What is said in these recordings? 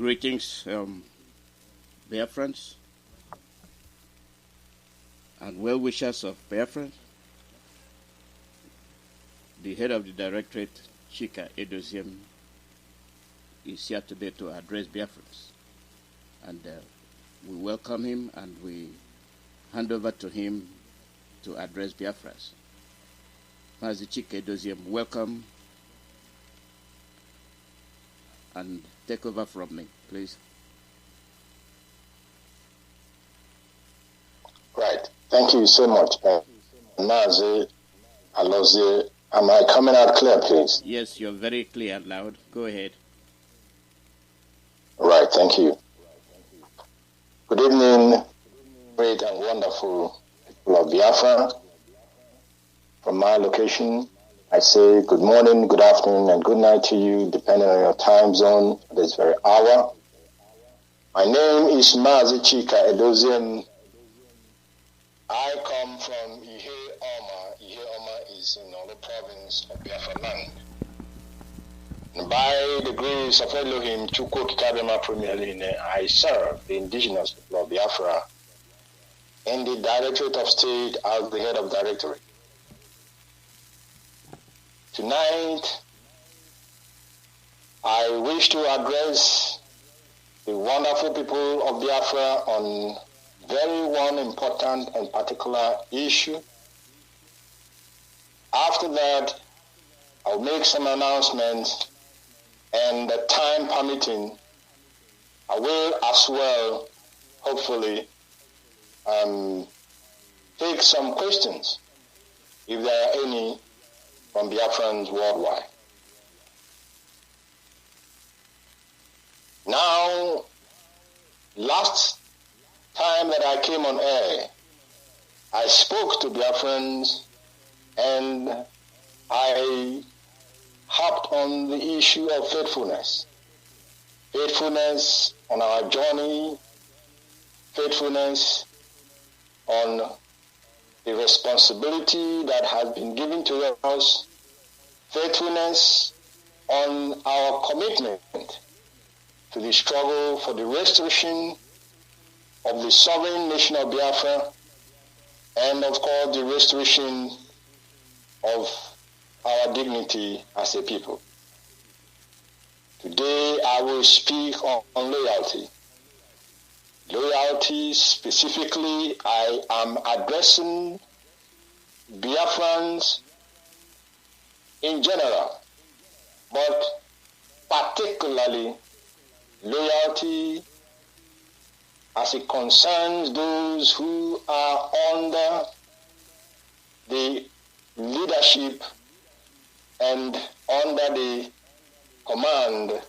Greetings, Biafrans and well-wishers of Biafra. The head of the Directorate, Chika Edoziem, is here today to address Biafrans. And we welcome him and we hand over to him to address Biafrans. Mazi Chika Edoziem, welcome. And take over from me, please. Right. Thank you so much. Mazi Chika, am I coming out clear, please? Yes, you're very clear and loud. Go ahead. Right. Thank you. Good evening, great and wonderful people of Biafra. From my location, I say good morning, good afternoon, and good night to you, depending on your time zone at this very hour. My name is Mazi Chika Edoziem. I come from Ihe Oma. Ihe Oma is in the province of Biafra land. And by the grace of Elohim, Chukwu Kikabema Premierline, I serve the indigenous people of Biafra in the Directorate of State as the head of Directorate. Tonight, I wish to address the wonderful people of Biafra on very one important and particular issue. After that, I'll make some announcements, and the time permitting, I will as well, hopefully, take some questions, if there are any, from Biafrans worldwide. Now, last time that I came on air, I spoke to Biafrans and I harped on the issue of faithfulness. Faithfulness on our journey, faithfulness on the responsibility that has been given to us, faithfulness on our commitment to the struggle for the restoration of the sovereign nation of Biafra, and of course the restoration of our dignity as a people. Today I will speak on loyalty. Loyalty, specifically, I am addressing Biafrans in general, but particularly loyalty as it concerns those who are under the leadership and under the command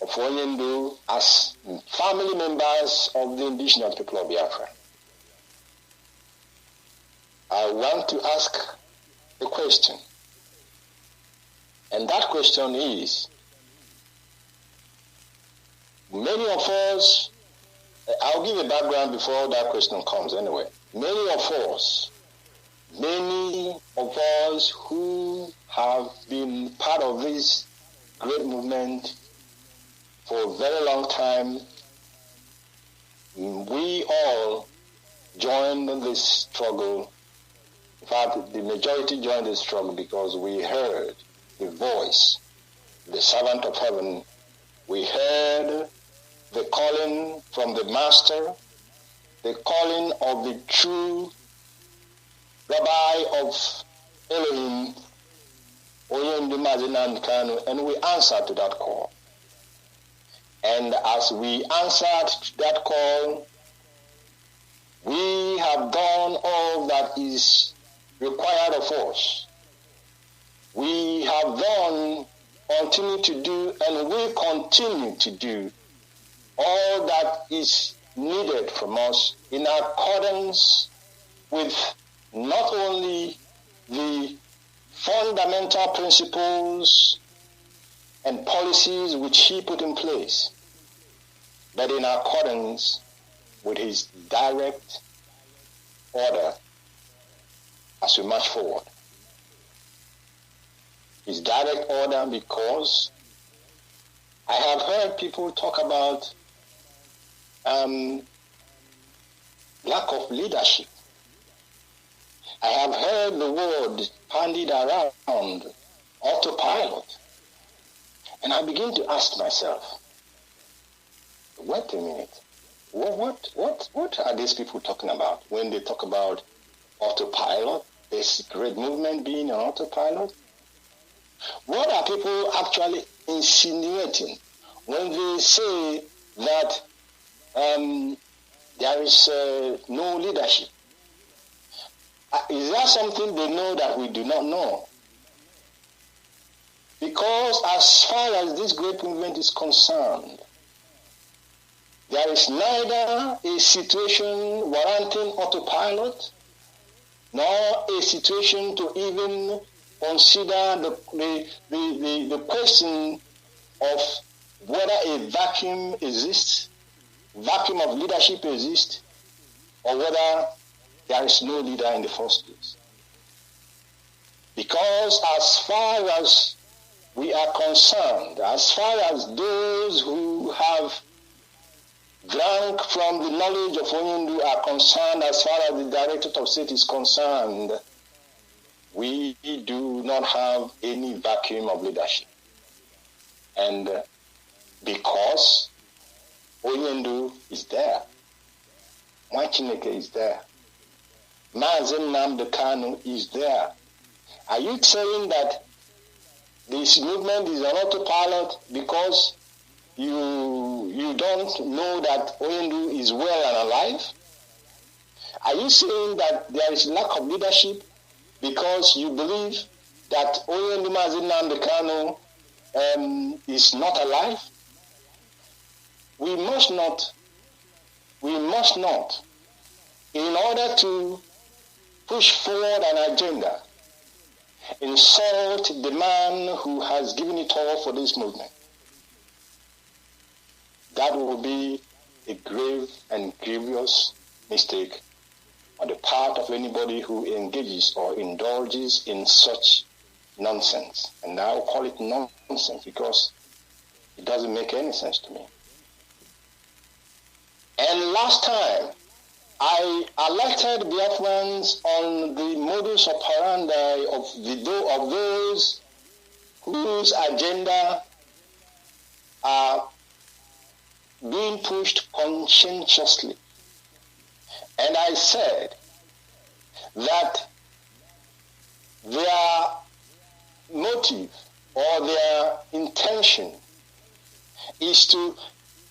of Onyendu as family members of the indigenous people of Biafra. I want to ask a question. And that question is, many of us, I'll give a background before that question comes anyway. Many of us who have been part of this great movement for a very long time, we all joined this struggle. In fact, the majority joined this struggle because we heard the voice, the servant of heaven. We heard the calling from the master, the calling of the true rabbi of Elohim, Nnamdi Kanu, and we answered to that call. And as we answered that call, we have done all that is required of us. We have done, continue to do, and will continue to do all that is needed from us in accordance with not only the fundamental principles and policies which he put in place, but in accordance with his direct order as we march forward. His direct order because I have heard people talk about lack of leadership. I have heard the word bandied around, autopilot. And I begin to ask myself, wait a minute, what are these people talking about when they talk about autopilot, this great movement being an autopilot? What are people actually insinuating when they say that there is no leadership? Is there something they know that we do not know? Because as far as this great movement is concerned, there is neither a situation warranting autopilot, nor a situation to even consider the question of whether a vacuum exists, vacuum of leadership exists, or whether there is no leader in the first place. Because as far as we are concerned, as far as those who have drank from the knowledge of Onyendu are concerned, as far as the Directorate of State is concerned, we do not have any vacuum of leadership. And because Onyendu is there, Chineke is there, Mazi Nnamdi Kanu is there. Are you saying that this movement is an autopilot because you don't know that Onyendu is well and alive? Are you saying that there is lack of leadership because you believe that Onyendu Mazi Nnamdi Kanu is not alive? We must not, in order to push forward an agenda, insult the man who has given it all for this movement. That will be a grave and grievous mistake on the part of anybody who engages or indulges in such nonsense. And I will call it nonsense because it doesn't make any sense to me. And last time, I alerted Biafrans on the modus operandi of those whose agenda are being pushed conscientiously. And I said that their motive or their intention is to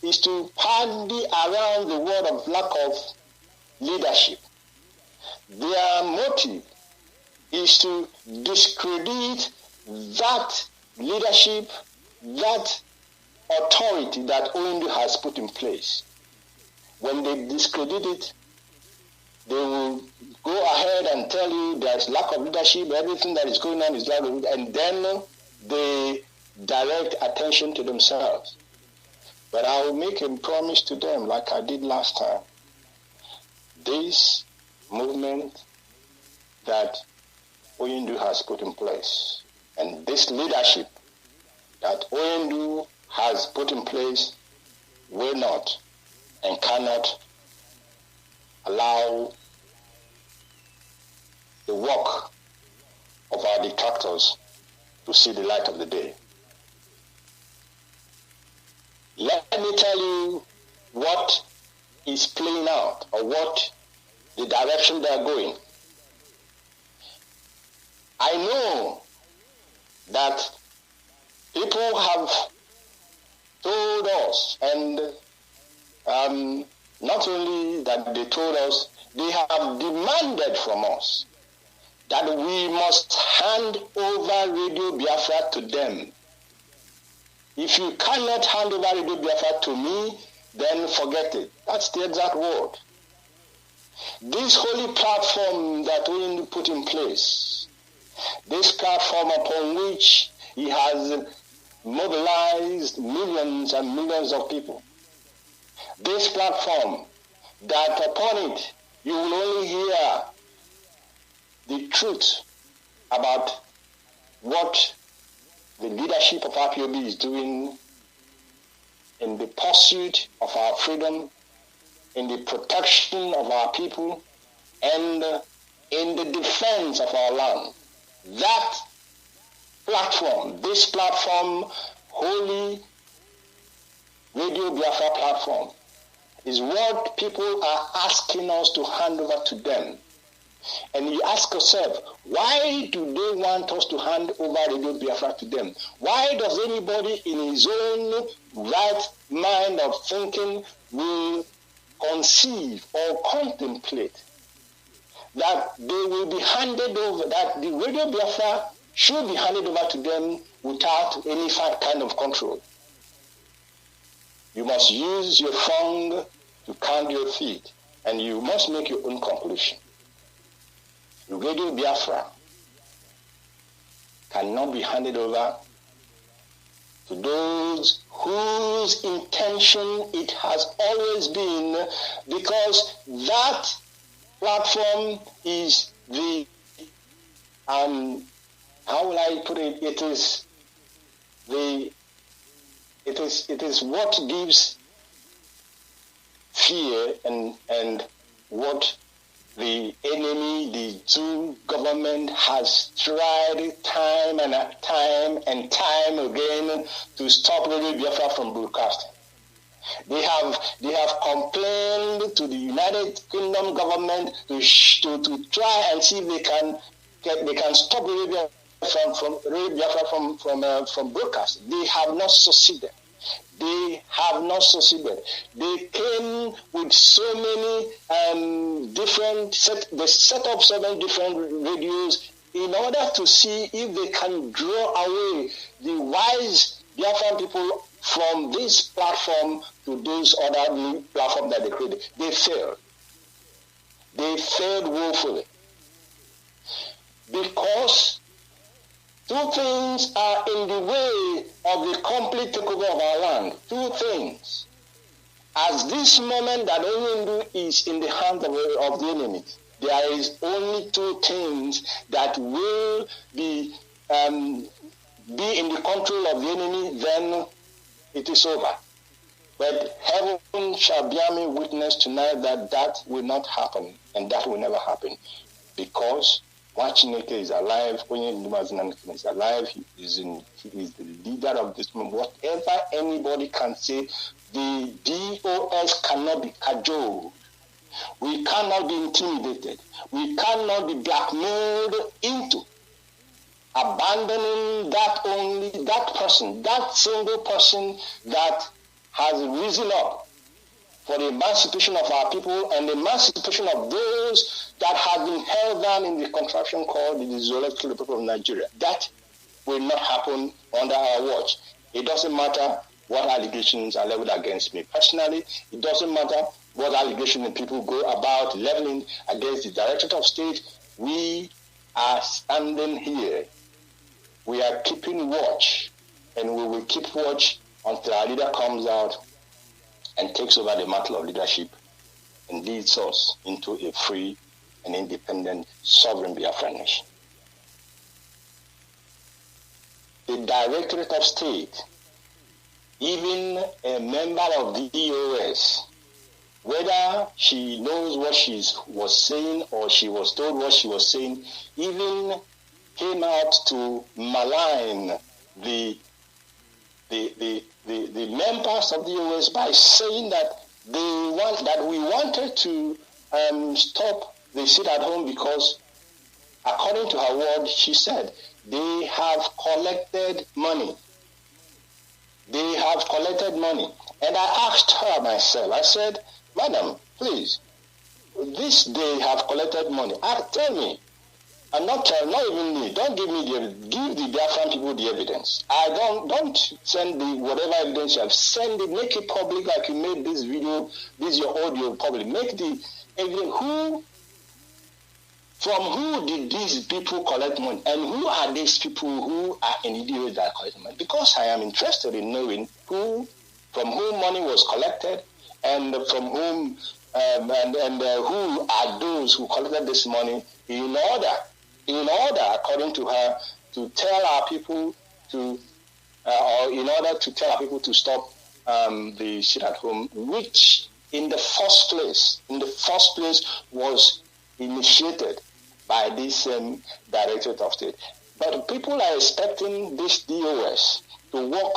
bandy around the word of lack of leadership. Their motive is to discredit that leadership, that authority that Onyendu has put in place. When they discredit it, they will go ahead and tell you there is lack of leadership, everything that is going on is lack of leadership, and then they direct attention to themselves. But I will make a promise to them like I did last time. This movement that Onyendu has put in place and this leadership that Onyendu has put in place will not and cannot allow the work of our detractors to see the light of the day. Let me tell you what is playing out or what the direction they are going. I know that people have told us, and not only that they told us, they have demanded from us that we must hand over Radio Biafra to them. If you cannot hand over Radio Biafra to me, then forget it. That's the exact word. This holy platform that we put in place, this platform upon which he has mobilized millions and millions of people, this platform that upon it you will only hear the truth about what the leadership of RPOB is doing in the pursuit of our freedom, in the protection of our people, and in the defense of our land. That platform, this platform, Holy Radio Biafra platform, is what people are asking us to hand over to them. And you ask yourself, why do they want us to hand over Radio Biafra to them? Why does anybody in his own right mind of thinking will conceive or contemplate that they will be handed over, that the Radio Biafra should be handed over to them without any kind of control? You must use your tongue to count your feet, and you must make your own conclusion. Radio Biafra cannot be handed over to those whose intention it has always been, because that platform is the, how will I put it? It is what gives fear and what the enemy, the Zoo government, has tried time and time again to stop Radio Biafra from broadcasting. They have complained to the United Kingdom government to try and see if they can stop Radio Biafra from broadcasting. They have not succeeded. They have not succeeded. They came with so many they set up 7 different radios in order to see if they can draw away the wise Biafran people from this platform to those other new platforms that they created. They failed. They failed woefully. Because 2 things are in the way of the complete takeover of our land. 2 things. At this moment that Onyendu is in the hands of the enemy, there is only 2 things that will be in the control of the enemy, then it is over. But heaven shall bear me witness tonight that will not happen, and that will never happen. Because Chineke is alive, Onyendu is alive, he is the leader of this movement. Whatever anybody can say, the DOS cannot be cajoled. We cannot be intimidated. We cannot be blackmailed into abandoning that single person that has risen up for the emancipation of our people and the emancipation of those that have been held down in the contraption called the Zoological Republic of Nigeria. That will not happen under our watch. It doesn't matter what allegations are leveled against me personally. It doesn't matter what allegations people go about leveling against the Directorate of State. We are standing here. We are keeping watch, and we will keep watch until our leader comes out and takes over the mantle of leadership and leads us into a free and independent sovereign Biafran nation. The Directorate of State, even a member of the DOS, whether she knows what she was saying or she was told what she was saying, even came out to malign the members of the DOS by saying that we wanted to stop the sit at home because, according to her word, she said they have collected money. They have collected money. And I asked her myself, I said, Madam, please, this they have collected money. Tell me, and not even me, don't give the Biafran people the evidence. Don't send the whatever evidence you have, send it, make it public like you made this video, your audio public. Make the evidence. From who did these people collect money? And who are these people who are in the DOS that collect money? Because I am interested in knowing from whom money was collected, and from whom, who are those who collected this money in order, according to her, to tell our people to, or in order to tell our people to stop the sit at home, which in the first place was initiated by this Directorate of State. But people are expecting this DOS to work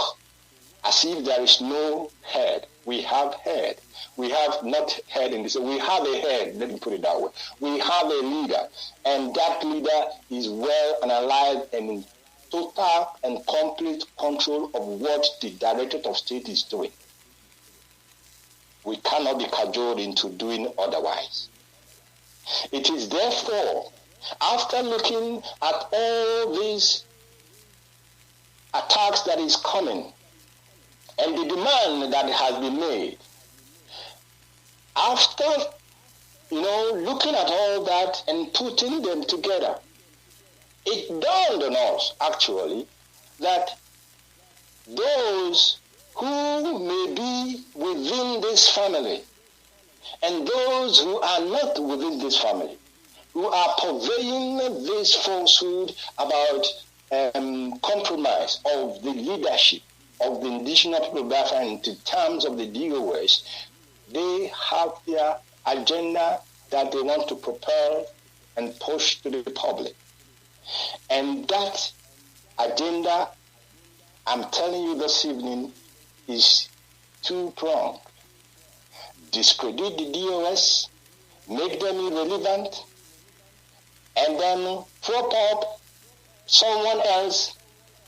as if there is no head. We have head. We have not head in this. We have a head, let me put it that way. We have a leader, and that leader is well and alive and in total and complete control of what the Directorate of State is doing. We cannot be cajoled into doing otherwise. It is therefore, after looking at all these attacks that is coming and the demand that has been made, after looking at all that and putting them together, it dawned on us actually that those who may be within this family and those who are not within this family, who are purveying this falsehood about compromise of the leadership of the indigenous people of Biafra in terms of the DOS, they have their agenda that they want to propel and push to the public. And that agenda, I'm telling you this evening, is two-pronged. Discredit the DOS, make them irrelevant, and then prop up someone else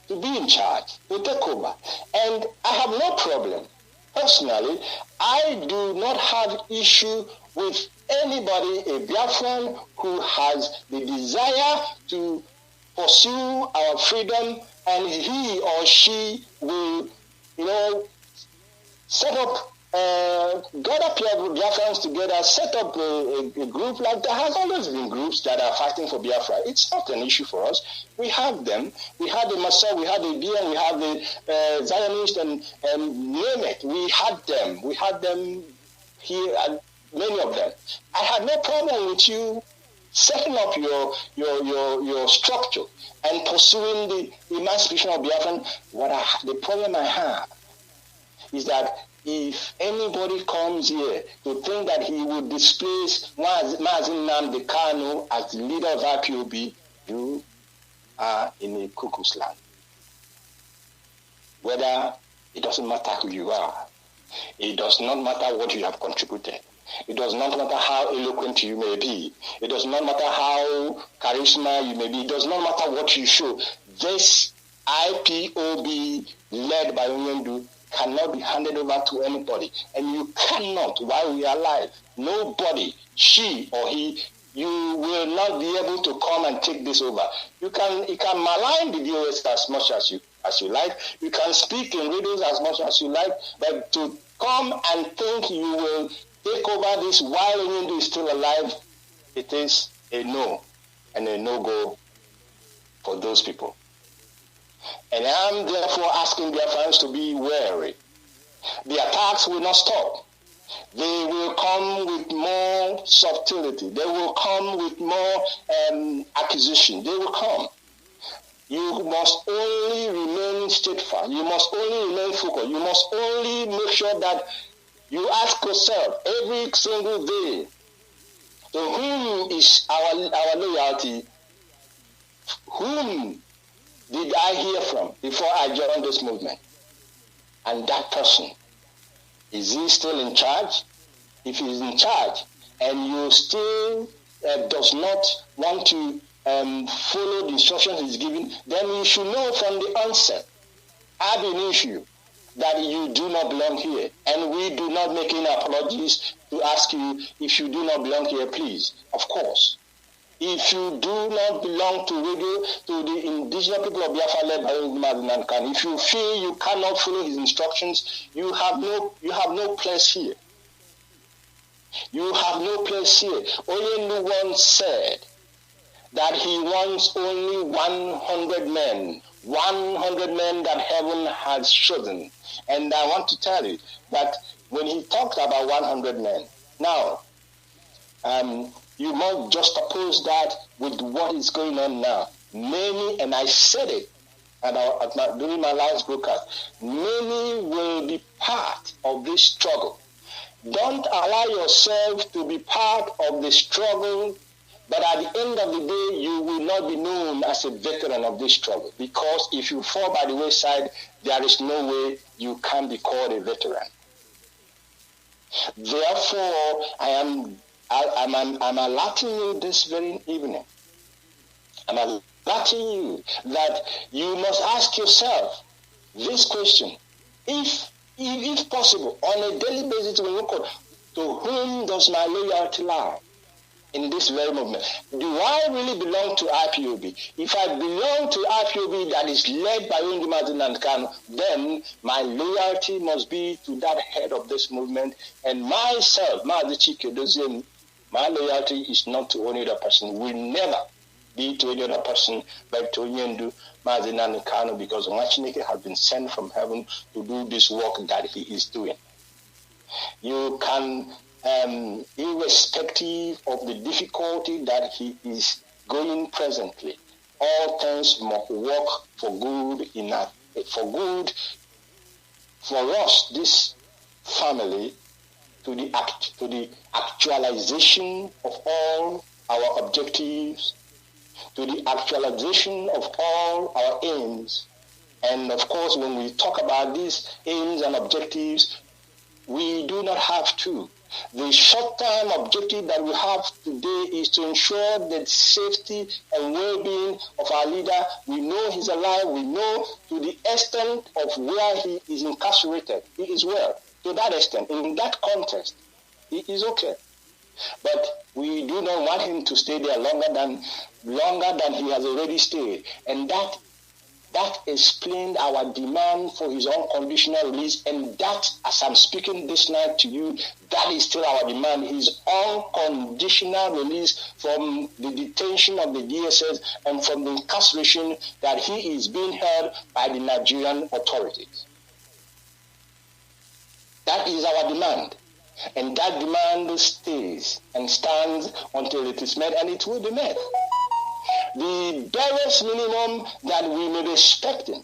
to be in charge, to take over. And I have no problem. Personally, I do not have issue with anybody, a Biafran, who has the desire to pursue our freedom, and he or she will, set up, gather Biafrans together, set up a group like there has always been groups that are fighting for Biafra. It's not an issue for us. We have them. We had the Massa, we had the BN, we have the Zionists, and name it. We had them here, and many of them. I had no problem with you setting up your structure and pursuing the emancipation of Biafran. The problem I have is that if anybody comes here to think that he would displace Mazi Nnamdi Kanu as the leader of IPOB, you are in a cuckoo's land. Whether it doesn't matter who you are, it does not matter what you have contributed. It does not matter how eloquent you may be. It does not matter how charisma you may be. It does not matter what you show. This IPOB led by Nnamdi cannot be handed over to anybody. And you cannot, while we are alive, nobody, she or he, you will not be able to come and take this over. You can malign the DOS as much as you like. You can speak in radios as much as you like, but to come and think you will take over this while Nnamdi is still alive, it is a no and a no-go for those people. And I'm therefore asking their fans to be wary. The attacks will not stop. They will come with more subtlety. They will come with more accusation. They will come. You must only remain steadfast. You must only remain focused. You must only make sure that you ask yourself every single day, to whom is our loyalty? Whom did I hear from before I joined this movement? And that person, is he still in charge? If he's in charge and you still does not want to follow the instructions he's giving, then you should know from the onset, ab initio, that you do not belong here. And we do not make any apologies to ask you if you do not belong here, please. Of course. If you do not belong to the indigenous people of Biafra led by Nnamdi Kanu, if you feel you cannot follow his instructions, you have no place here. You have no place here. Oyenu said that he wants only 100 men. 100 men that heaven has chosen. And I want to tell you that when he talked about 100 men, now, you must just oppose that with what is going on now. Many, and I said it during my last broadcast, many will be part of this struggle. Don't allow yourself to be part of the struggle, but at the end of the day, you will not be known as a veteran of this struggle. Because if you fall by the wayside, there is no way you can be called a veteran. Therefore, I'm alerting you this very evening. I'm alerting you that you must ask yourself this question: if possible, on a daily basis, when you call, to whom does my loyalty lie in this very movement? Do I really belong to IPOB? If I belong to IPOB that is led by Nnamdi and Kanu, then my loyalty must be to that head of this movement. And myself, Mazi Chika Edoziem, my loyalty is not to any other person. Will never be to any other person, but to Nyendu, Mazi and Kanu, because Machineke has been sent from heaven to do this work that he is doing. You can, irrespective of the difficulty that he is going presently, all things must work for good for us, this family, to the actualization of all our objectives, to the actualization of all our aims. And of course, when we talk about these aims and objectives, we do not have to. The short-term objective that we have today is to ensure the safety and well-being of our leader. We know he's alive. We know to the extent of where he is incarcerated, he is well. To that extent, in that context, he is okay. But we do not want him to stay there longer than he has already stayed. And that explained our demand for his unconditional release. And that, as I'm speaking this night to you, that is still our demand, his unconditional release from the detention of the DSS and from the incarceration that he is being held by the Nigerian authorities. That is our demand. And that demand stays and stands until it is met, and it will be met. The barest minimum that we may be expecting,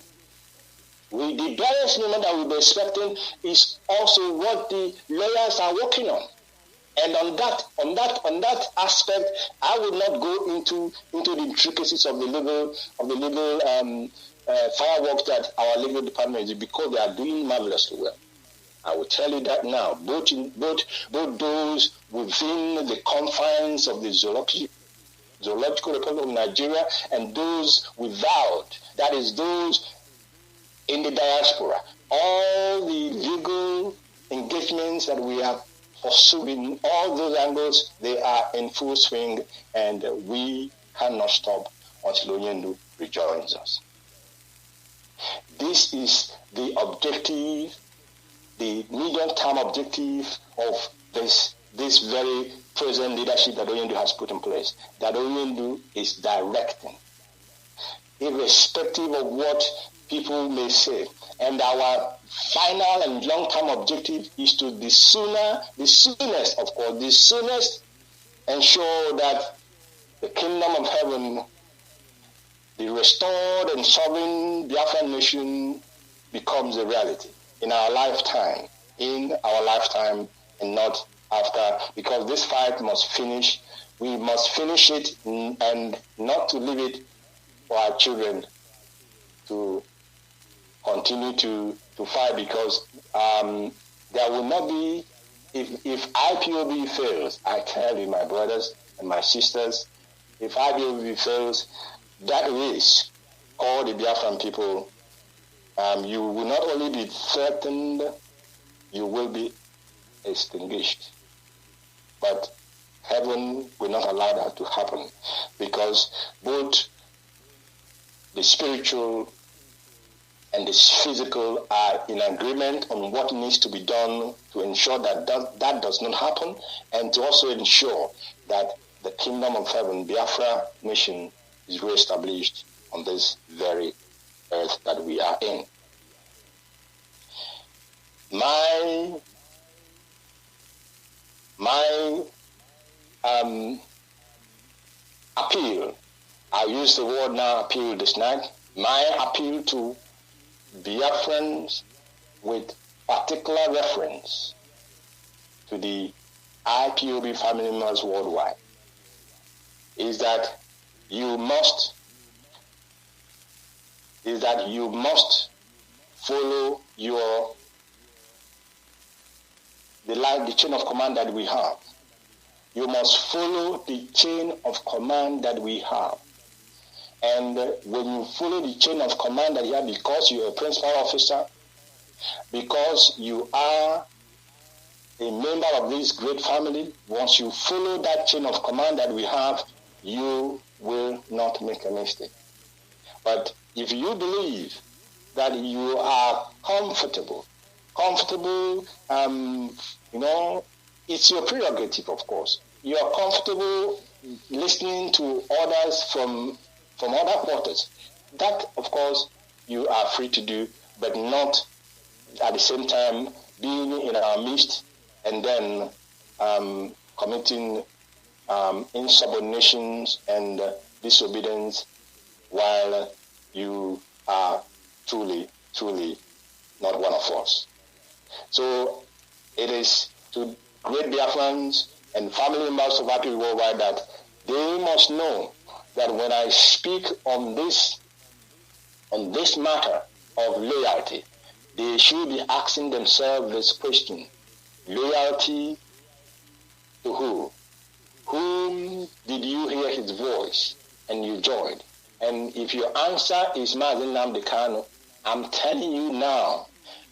is also what the lawyers are working on. And on that aspect, I will not go into the intricacies of the legal fireworks that our legal department is, because they are doing marvelously well. I will tell you that now, both those within the confines of the Zoological Republic of Nigeria and those without, that is those in the diaspora. All the legal engagements that we are pursuing, all those angles, they are in full swing, and we cannot stop until Onyendu rejoins us. This is the objective, the medium-term objective of this very present leadership that Onyendu has put in place, that Onyendu is directing, irrespective of what people may say. And our final and long-term objective is to the soonest ensure that the kingdom of heaven, the restored and sovereign Biafran nation, becomes a reality in our lifetime, and not after, because this fight must finish. We must finish it, and not to leave it for our children to continue to fight, because there will not be, if IPOB fails, I tell you, my brothers and my sisters, if IPOB fails, that race called the Biafran people, you will not only be threatened, you will be extinguished. But heaven will not allow that to happen, because both the spiritual and the physical are in agreement on what needs to be done to ensure that that does not happen, and to also ensure that the kingdom of heaven, Biafra nation, is reestablished on this very earth that we are in. My appeal, I'll use the word now, appeal this night, my appeal to Biafrans with particular reference to the IPOB family members worldwide is that you must follow the chain of command that we have. You must follow the chain of command that we have. And when you follow the chain of command that you have, because you're a principal officer, because you are a member of this great family, once you follow that chain of command that we have, you will not make a mistake. But if you believe that you are comfortable, it's your prerogative, of course. You are comfortable listening to orders from other quarters. That, of course, you are free to do, but not at the same time being in our midst and then committing insubordinations and disobedience while you are truly not one of us. So it is to great Biafrans and family members of IPOB worldwide that they must know that when I speak on this matter of loyalty, they should be asking themselves this question: loyalty to who? Whom did you hear his voice and you joined? And if your answer is Mazi Nnamdi Kanu, I'm telling you now,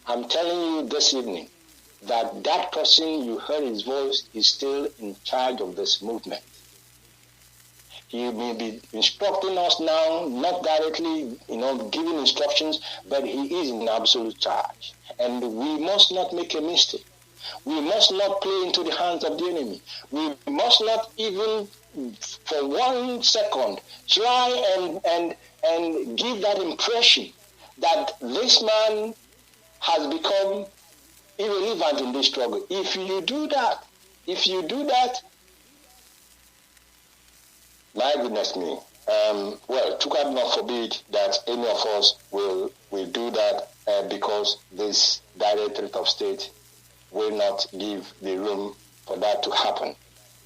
I'm telling you this evening, that person you heard his voice is still in charge of this movement. He may be instructing us now, not directly, giving instructions, but he is in absolute charge. And we must not make a mistake. We must not play into the hands of the enemy. We must not even for 1 second try and give that impression that this man has become irrelevant in this struggle. If you do that, my goodness me, to God not forbid that any of us will do that because this Directorate of State will not give the room for that to happen.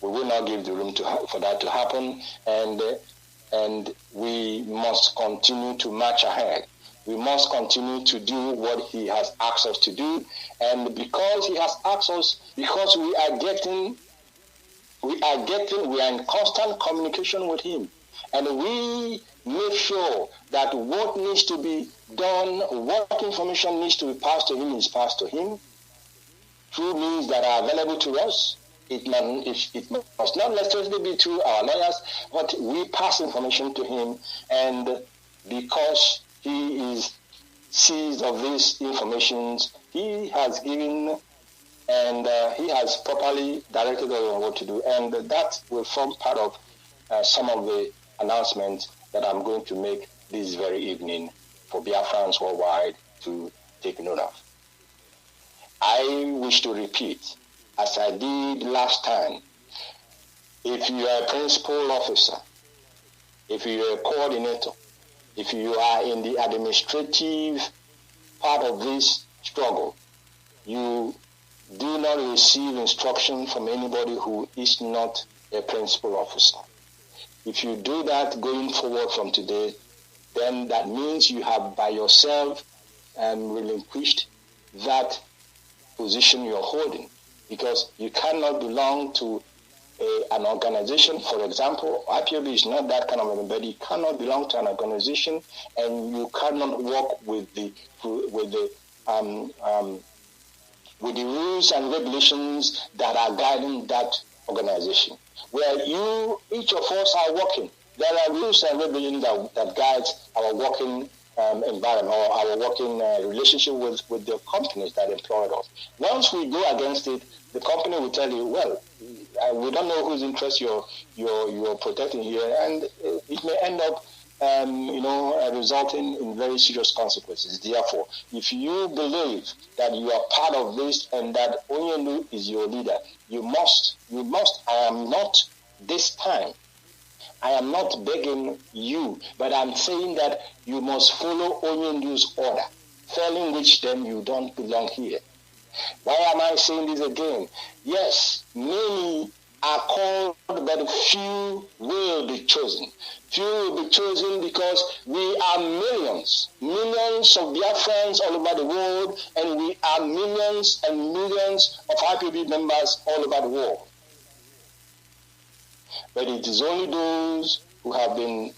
We will not give the room for that to happen, and we must continue to march ahead. We must continue to do what he has asked us to do, and because he has asked us, because we are in constant communication with him, and we make sure that what needs to be done, what information needs to be passed to him is passed to him through means that are available to us. It must not necessarily be through our lawyers, but we pass information to him, and because he is seized of these informations, he has given and he has properly directed us on what to do, and that will form part of some of the announcements that I'm going to make this very evening for Biafrans worldwide to take note of. I wish to repeat, as I did last time, if you are a principal officer, if you are a coordinator, if you are in the administrative part of this struggle, you do not receive instruction from anybody who is not a principal officer. If you do that going forward from today, then that means you have by yourself relinquished that position you're holding, because you cannot belong to an organization. For example, IPOB is not that kind of anybody. You cannot belong to an organization, and you cannot work with the rules and regulations that are guiding that organization. Where each of us are working, there are rules and regulations that guides our working environment or our working relationship with the companies that employed us. Once we go against it, the company will tell you, well, we don't know whose interest you're protecting here, and it may end up resulting in very serious consequences. Therefore, if you believe that you are part of this and that Onyenu is your leader, you must, I am not this time, I am not begging you, but I'm saying that you must follow Onyendu's order, failing which then you don't belong here. Why am I saying this again? Yes, many are called, but few will be chosen. Few will be chosen because we are millions of Biafrans all over the world, and we are millions and millions of IPB members all over the world. But it is only those who have been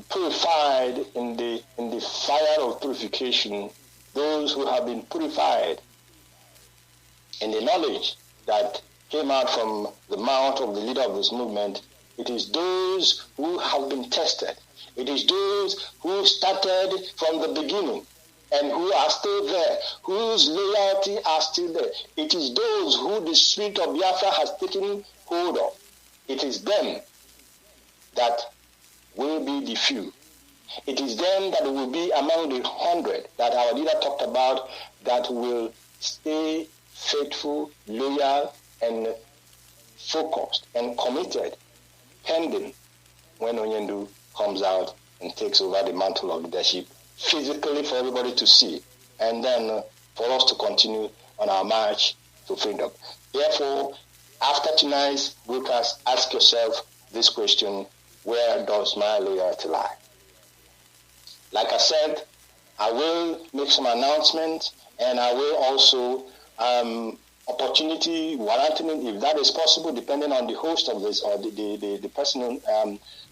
purified in the fire of purification, those who have been purified in the knowledge that came out from the mouth of the leader of this movement. It is those who have been tested. It is those who started from the beginning and who are still there, whose loyalty are still there. It is those who the spirit of Biafra has taken hold of. It is them that will be the few. It is them that will be among the 100 that our leader talked about, that will stay faithful, loyal, and focused and committed, pending when Onyendu comes out and takes over the mantle of leadership, physically for everybody to see, and then for us to continue on our march to freedom. Therefore, after tonight's broadcast, ask yourself this question: where does my loyalty lie? Like I said, I will make some announcements, and I will also opportunity warranting, if that is possible, depending on the host of this or the person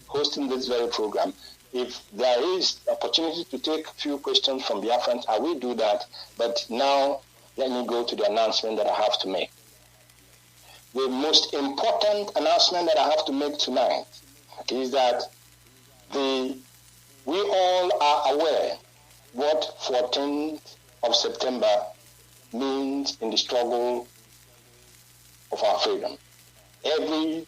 hosting this very program. If there is opportunity to take a few questions from Biafrans, I will do that. But now, let me go to the announcement that I have to make. The most important announcement that I have to make tonight is that we all are aware what 14th of September means in the struggle of our freedom. Every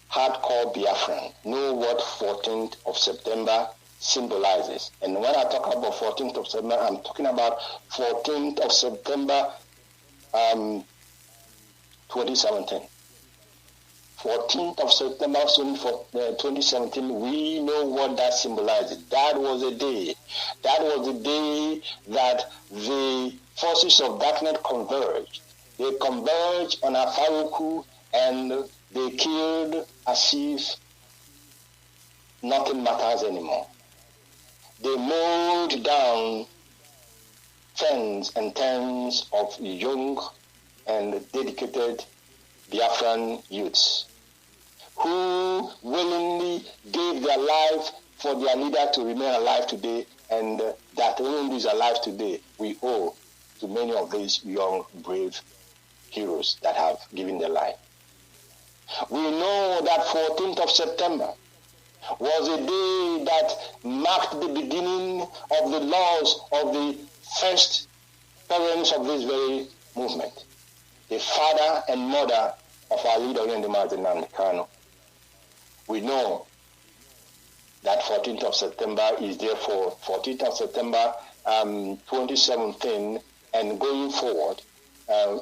hardcore Biafran know what 14th of September symbolizes. And when I talk about 14th of September, I'm talking about 14th of September 2017. 14th of September 2017, we know what that symbolizes. That was a day. That was the day that the forces of darkness converged. They converged on Afaruku, and they killed as if nothing matters anymore. They mowed down tens and tens of young and dedicated Biafran youths who willingly gave their life for their leader to remain alive today, and that Onyendu is alive today, we owe to many of these young, brave heroes that have given their life. We know that 14th of September was a day that marked the beginning of the laws of the first parents of this very movement, the father and mother of our leader, Nnamdi Kanu. We know that 14th of September is therefore 14th of September 2017, and going forward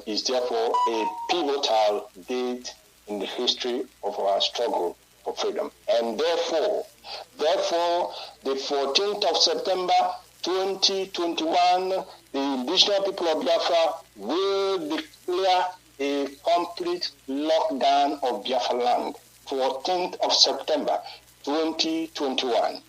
is therefore a pivotal date in the history of our struggle for freedom. And therefore, the 14th of September 2021, the indigenous people of Biafra will declare a complete lockdown of Biafra land. 14th of September 2021.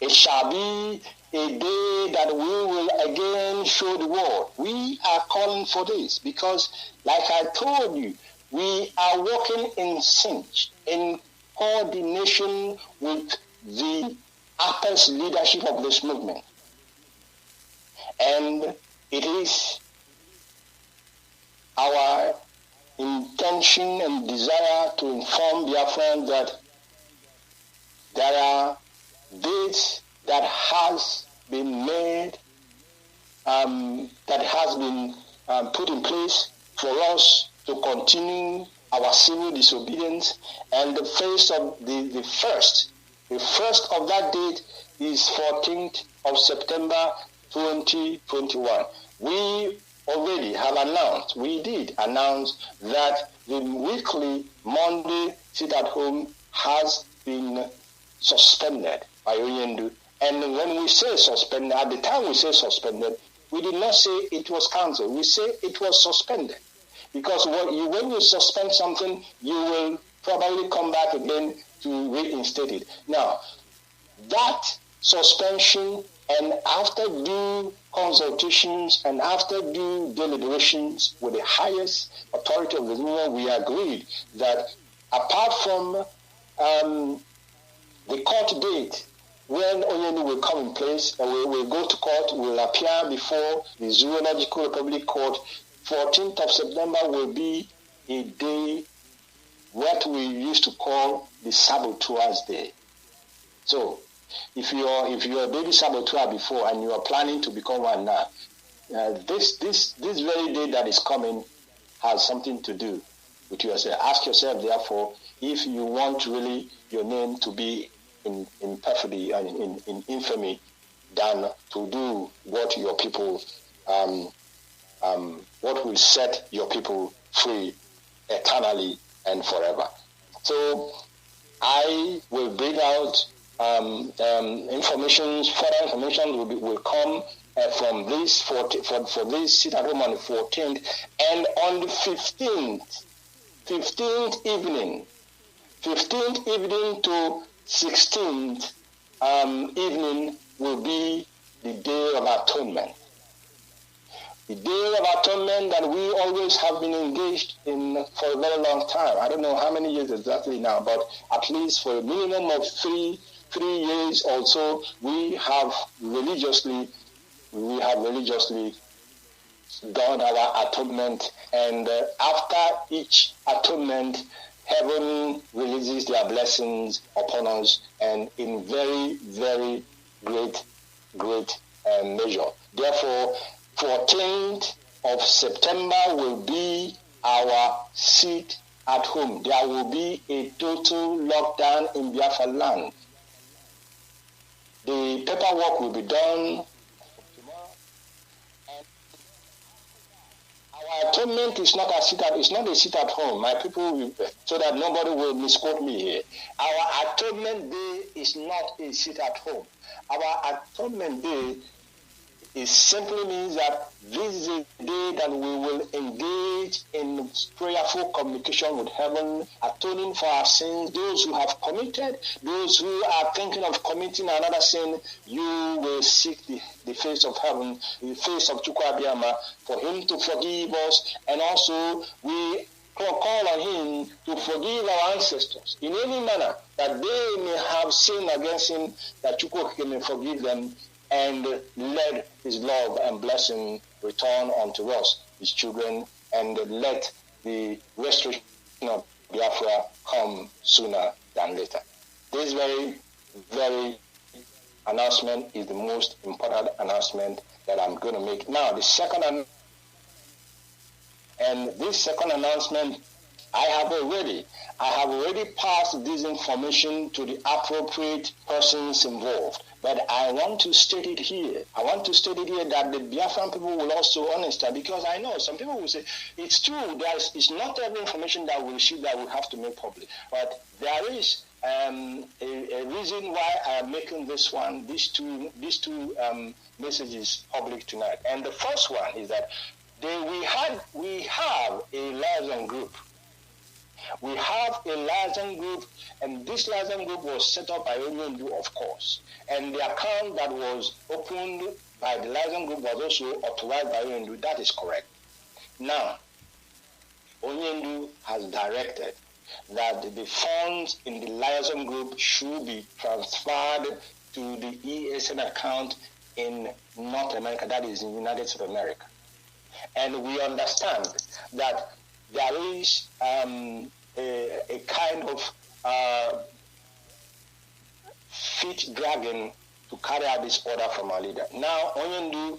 It shall be a day that we will again show the world. We are calling for this because, like I told you, we are working in sync, in coordination with the upper leadership of this movement. And it is our intention and desire to inform Biafrans that there are dates that has been made, that has been put in place for us to continue our civil disobedience. And the first of that date is 14th of September 2021. We already have announced, we did announce that the weekly Monday sit-at-home has been suspended by Onyendu. And when we say suspended, at the time we say suspended, we did not say it was cancelled. We say it was suspended. Because when you suspend something, you will probably come back again to reinstate it. Now, that suspension, and after due consultations and after due deliberations with the highest authority of the union, we agreed that apart from the court date when Onyendu will come in place, and we will go to court, will appear before the Zoological Republic Court. 14th of September will be a day what we used to call the Saboteurs Day. So, if you're a baby saboteur before and you are planning to become one now, this very day that is coming has something to do with yourself. Ask yourself, therefore, if you want really your name to be in perfidy and in infamy than to do what your people, what will set your people free eternally and forever. So I will bring out further information will come from this for this sit-at-home on the 14th, and on the 15th evening to 16th evening will be the Day of Atonement. The Day of Atonement that we always have been engaged in for a very long time. I don't know how many years exactly now, but at least for a minimum of three years or so, we have religiously done our atonement, and after each atonement, heaven releases their blessings upon us, and in very, very great measure. Therefore, 14th of September will be our sit at home. There will be a total lockdown in Biafra land. The paperwork will be done tomorrow. And our atonement is not a sit at home. My people, so that nobody will misquote me here. Our atonement day is not a sit at home. Our atonement day it simply means that this is a day that we will engage in prayerful communication with heaven, atoning for our sins. Those who have committed, those who are thinking of committing another sin, you will seek the face of heaven, the face of Chukwu Abiyama, for him to forgive us, and also we call on him to forgive our ancestors in any manner that they may have sinned against him, that Chukwu may forgive them, and let his love and blessing return unto us, his children, and let the restoration of Biafra come sooner than later. This very, very announcement is the most important announcement that I'm going to make. Now, this second announcement, I have already passed this information to the appropriate persons involved. But I want to state it here. That the Biafran people will also understand, because I know some people will say, it's true, it's not every information that we receive that we have to make public. But there is a reason why I am making these two messages public tonight. And the first one is that we have a liaison group. We have a liaison group, and this liaison group was set up by Onyendu, of course. And the account that was opened by the liaison group was also authorized by Onyendu. That is correct. Now, Onyendu has directed that the funds in the liaison group should be transferred to the ESN account in North America, that is in the United States of America. And we understand that there is a kind of feet dragging to carry out this order from our leader. Now, Onyendu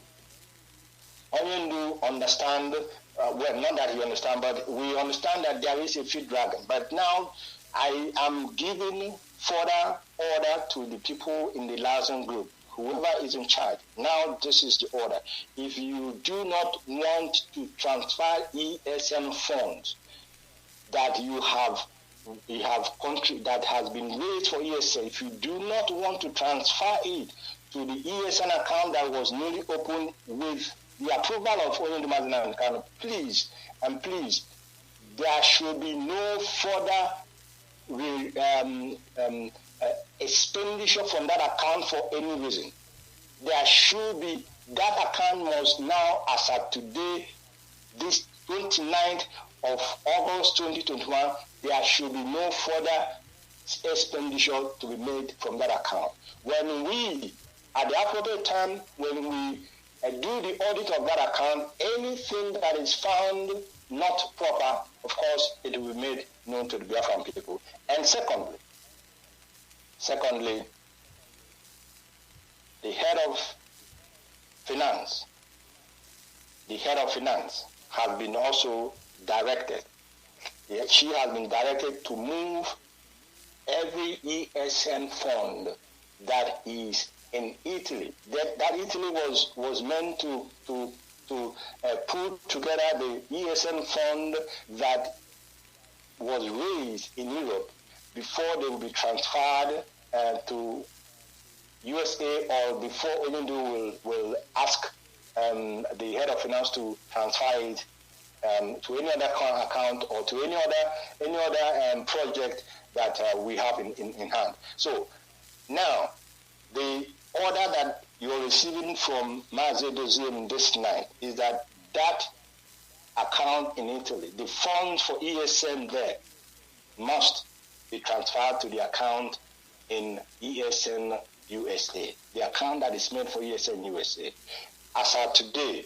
understand, well, not that he understand, but we understand that there is a feet dragging. But now, I am giving further order to the people in the liaison group, whoever is in charge. Now, this is the order. If you do not want to transfer ESN funds that you have country that has been raised for ESN, if you do not want to transfer it to the ESN account that was newly opened with the approval of Nnamdi and Kanu, please, there should be no further expenditure from that account for any reason. There should be, that account must now, as of today, this 29th of August 2021, there should be no further expenditure to be made from that account. When we, at the appropriate time, when we do the audit of that account, anything that is found not proper, of course, it will be made known to the Biafran people. And secondly, the head of finance has been also directed. She has been directed to move every ESN fund that is in Italy. That Italy was meant to put together the ESN fund that was raised in Europe before they will be transferred to USA, or before Nnamdi will ask the head of finance to transfer it to any other account or to any other project that we have in hand. So now the order that you're receiving from Mazi Edoziem this night is that account in Italy, the funds for ESN there, must be transferred to the account in ESN USA, the account that is made for ESN USA. As of today,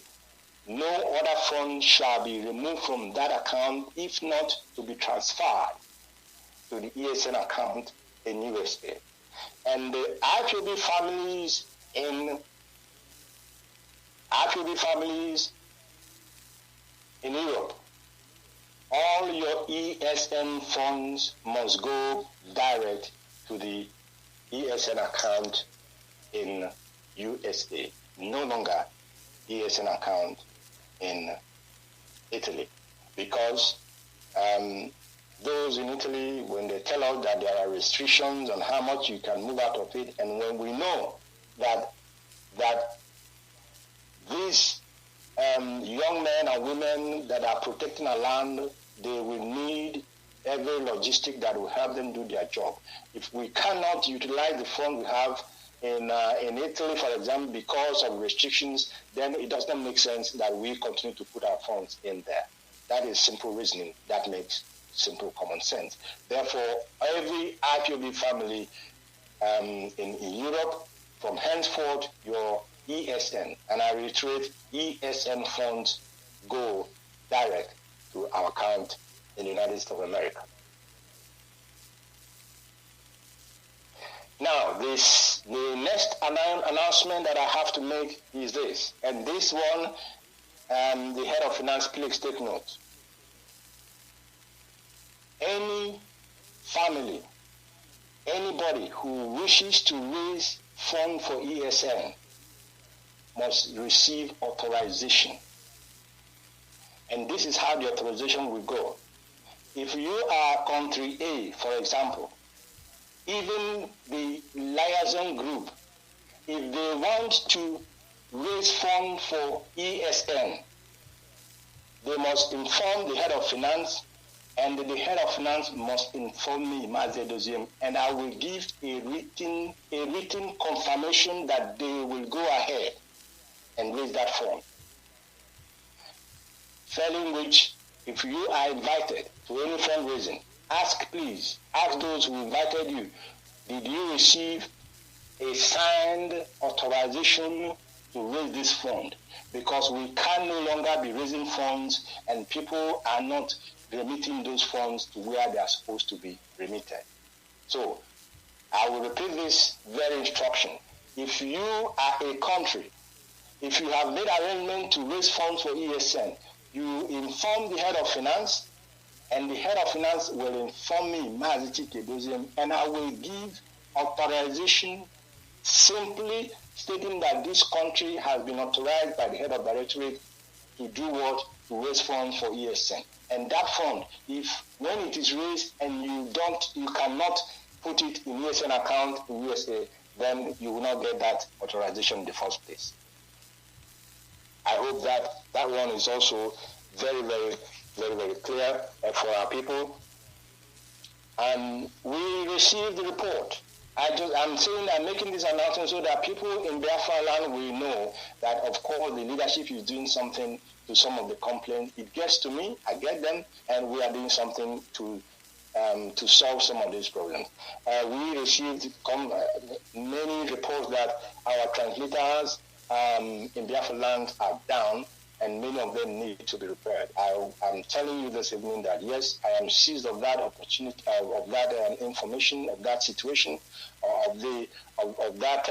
no other fund shall be removed from that account if not to be transferred to the ESN account in USA. And the IPOB families in Europe, all your ESN funds must go direct to the ESN account in USA, no longer ESN account in Italy, because those in Italy, when they tell us that there are restrictions on how much you can move out of it, and when we know that these young men and women that are protecting our land, they will need every logistic that will help them do their job. If we cannot utilize the fund we have in Italy, for example, because of restrictions, then it does not make sense that we continue to put our funds in there. That is simple reasoning. That makes simple common sense. Therefore, every IPOB family in Europe, from henceforth, your ESN, and I reiterate, ESN funds go direct to our account in the United States of America. Now, the next announcement that I have to make is this, and this one, the head of finance, please take note. Any family, anybody who wishes to raise funds for ESN must receive authorization. And this is how the authorization will go. If you are country A, for example, even the liaison group, if they want to raise funds for ESN, they must inform the head of finance, and the head of finance must inform me, Mazi Edoziem, and I will give a written confirmation that they will go ahead and raise that fund. Failing which, if you are invited to any fundraising, ask those who invited you, did you receive a signed authorization to raise this fund? Because we can no longer be raising funds and people are not remitting those funds to where they are supposed to be remitted. So I will repeat this very instruction. If you are a country, if you have made arrangement to raise funds for ESN, you inform the head of finance, and the head of finance will inform me, Mazi Chika Edoziem, and I will give authorization simply stating that this country has been authorized by the head of directorate to do what? To raise funds for ESN. And that fund, when it is raised and you cannot put it in ESN account in USA, then you will not get that authorization in the first place. I hope that one is also very, very, very, very clear for our people. And we received the report. I'm making this announcement so that people in Biafra land will know that, of course, the leadership is doing something to some of the complaints. It gets to me, I get them, and we are doing something to solve some of these problems. We received many reports that our translators in Biafra land are down, and many of them need to be repaired. I'm telling you this evening that yes, I am seized of that opportunity, of that information, of that situation, of that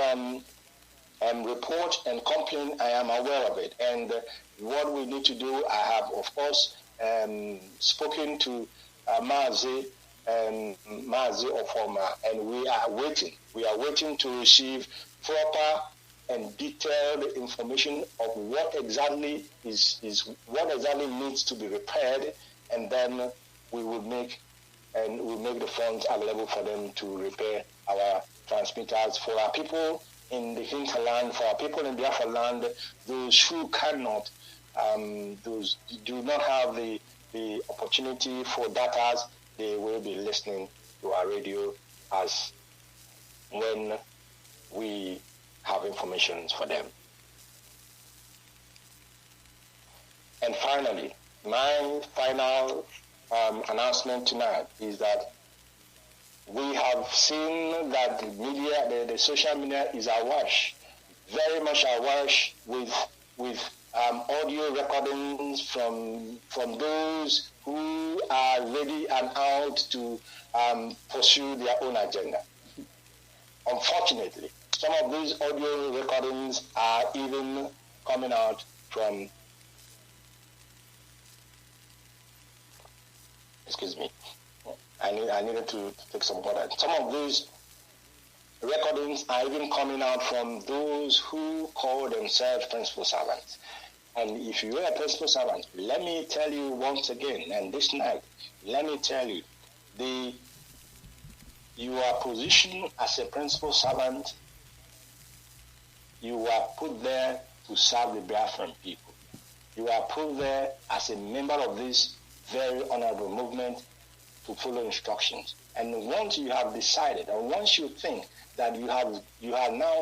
report and complaint. I am aware of it, and what we need to do, I have of course spoken to Mazi Oforma, and we are waiting. We are waiting to receive proper and detailed information of what exactly needs to be repaired, and then we will make the funds available for them to repair our transmitters for our people in the hinterland, for our people in Biafra land, those who cannot, those do not have the opportunity for data. They will be listening to our radio as when we have information for them. And finally, my final announcement tonight is that we have seen that the media, the social media is awash, very much awash with audio recordings from those who are ready and out to pursue their own agenda. Unfortunately, some of these audio recordings are even coming out from, excuse me, I needed to take some water. Some of these recordings are even coming out from those who call themselves principal servants. And if you are a principal servant, let me tell you once again, and this night, let me tell you, you are positioned as a principal servant. You are put there to serve the Biafran people. You are put there as a member of this very honorable movement to follow instructions. And once you have decided, and once you think that you have now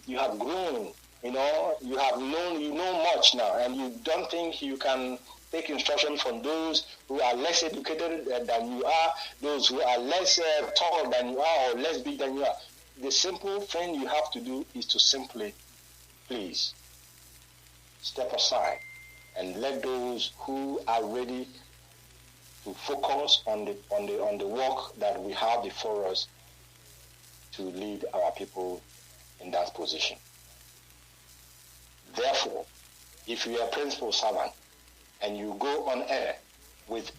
you have grown, you know much now, and you don't think you can take instruction from those who are less educated than you are, those who are less tall than you are, or less big than you are. The simple thing you have to do is to simply, please, step aside and let those who are ready to focus on the work that we have before us to lead our people in that position. Therefore, if you are a principal servant and you go on air with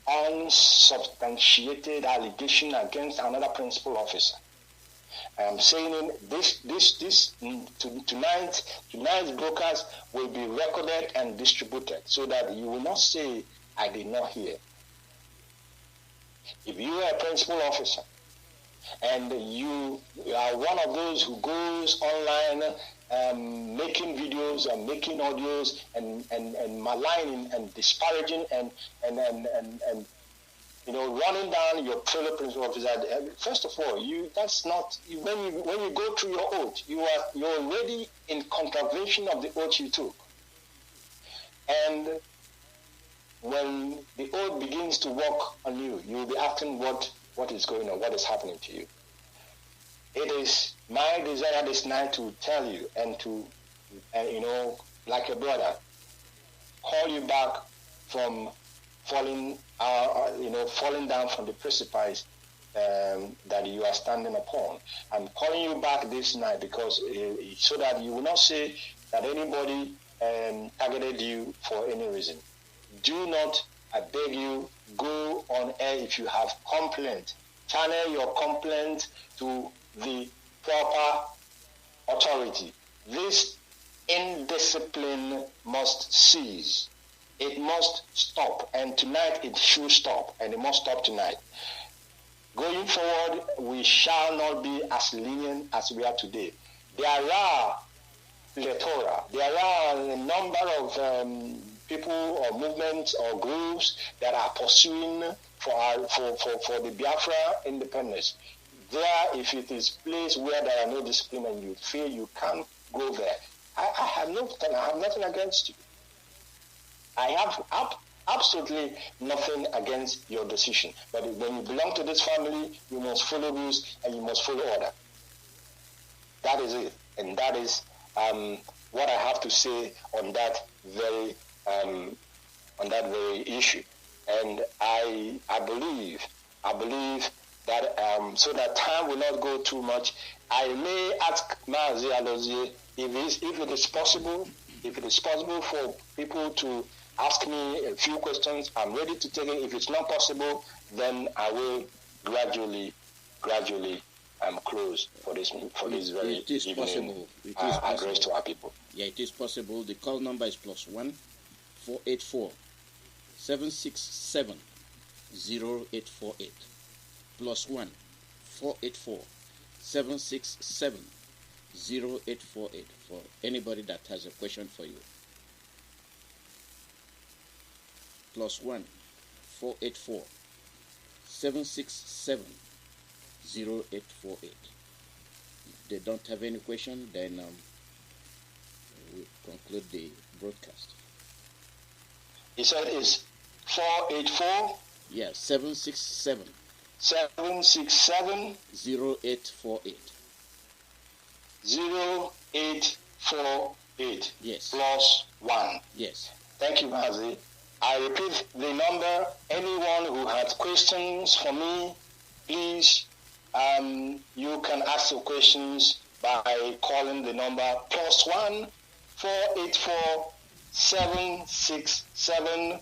unsubstantiated allegation against another principal officer, I am saying tonight's broadcast will be recorded and distributed so that you will not say, I did not hear. If you are a principal officer and you are one of those who goes online making videos and making audios and maligning and disparaging and running down your fellow principal officer, first of all, that's not when you go through your oath, you're already in contravention of the oath you took. And when the oath begins to work on you, you'll be asking what is going on, what is happening to you. It is my desire this night to tell you and to, like a brother, call you back from falling down from the precipice that you are standing upon. I'm calling you back this night because so that you will not say that anybody targeted you for any reason. Do not, I beg you, go on air if you have complaint. Channel your complaint to the proper authority. This indiscipline must cease. It must stop, and tonight it should stop, and it must stop tonight. Going forward, we shall not be as lenient as we are today. There are plethora, there are a number of people or movements or groups that are pursuing for the Biafra independence. There, if it is place where there are no discipline and you feel you can't go there, I have nothing against you. I have absolutely nothing against your decision. But when you belong to this family, you must follow rules and you must follow order. That is it. And that is what I have to say on that very issue. And I believe that so that time will not go too much, I may ask Mazi Chika if it is possible for people to ask me a few questions. I'm ready to take it. If it's not possible, then I will gradually close for this very evening address to our people. Yeah, it is possible. The call number is +1 484 767 0848. +1 484 767 0848 for anybody that has a question for you. +1 484 767 0848. If they don't have any question, then we conclude the broadcast. He said it's 484? Yeah, 767 767 0848. 0848. Yes. +1. Yes. Thank you, Mazi. I repeat the number. Anyone who has questions for me, please, you can ask your questions by calling the number +1 484 767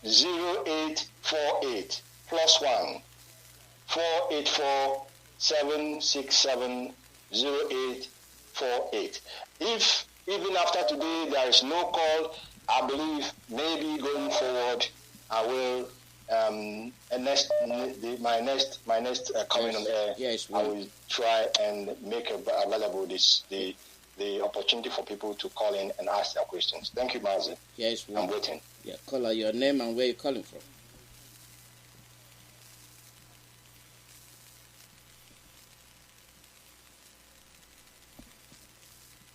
0848. +1 484 767 0848. If even after today there is no call, I believe maybe going forward I will my next coming on air, yes, I will try and make available the opportunity for people to call in and ask their questions. Thank you, Mazi. Yes, I'm waiting. Yeah, caller, your name and where you're calling from.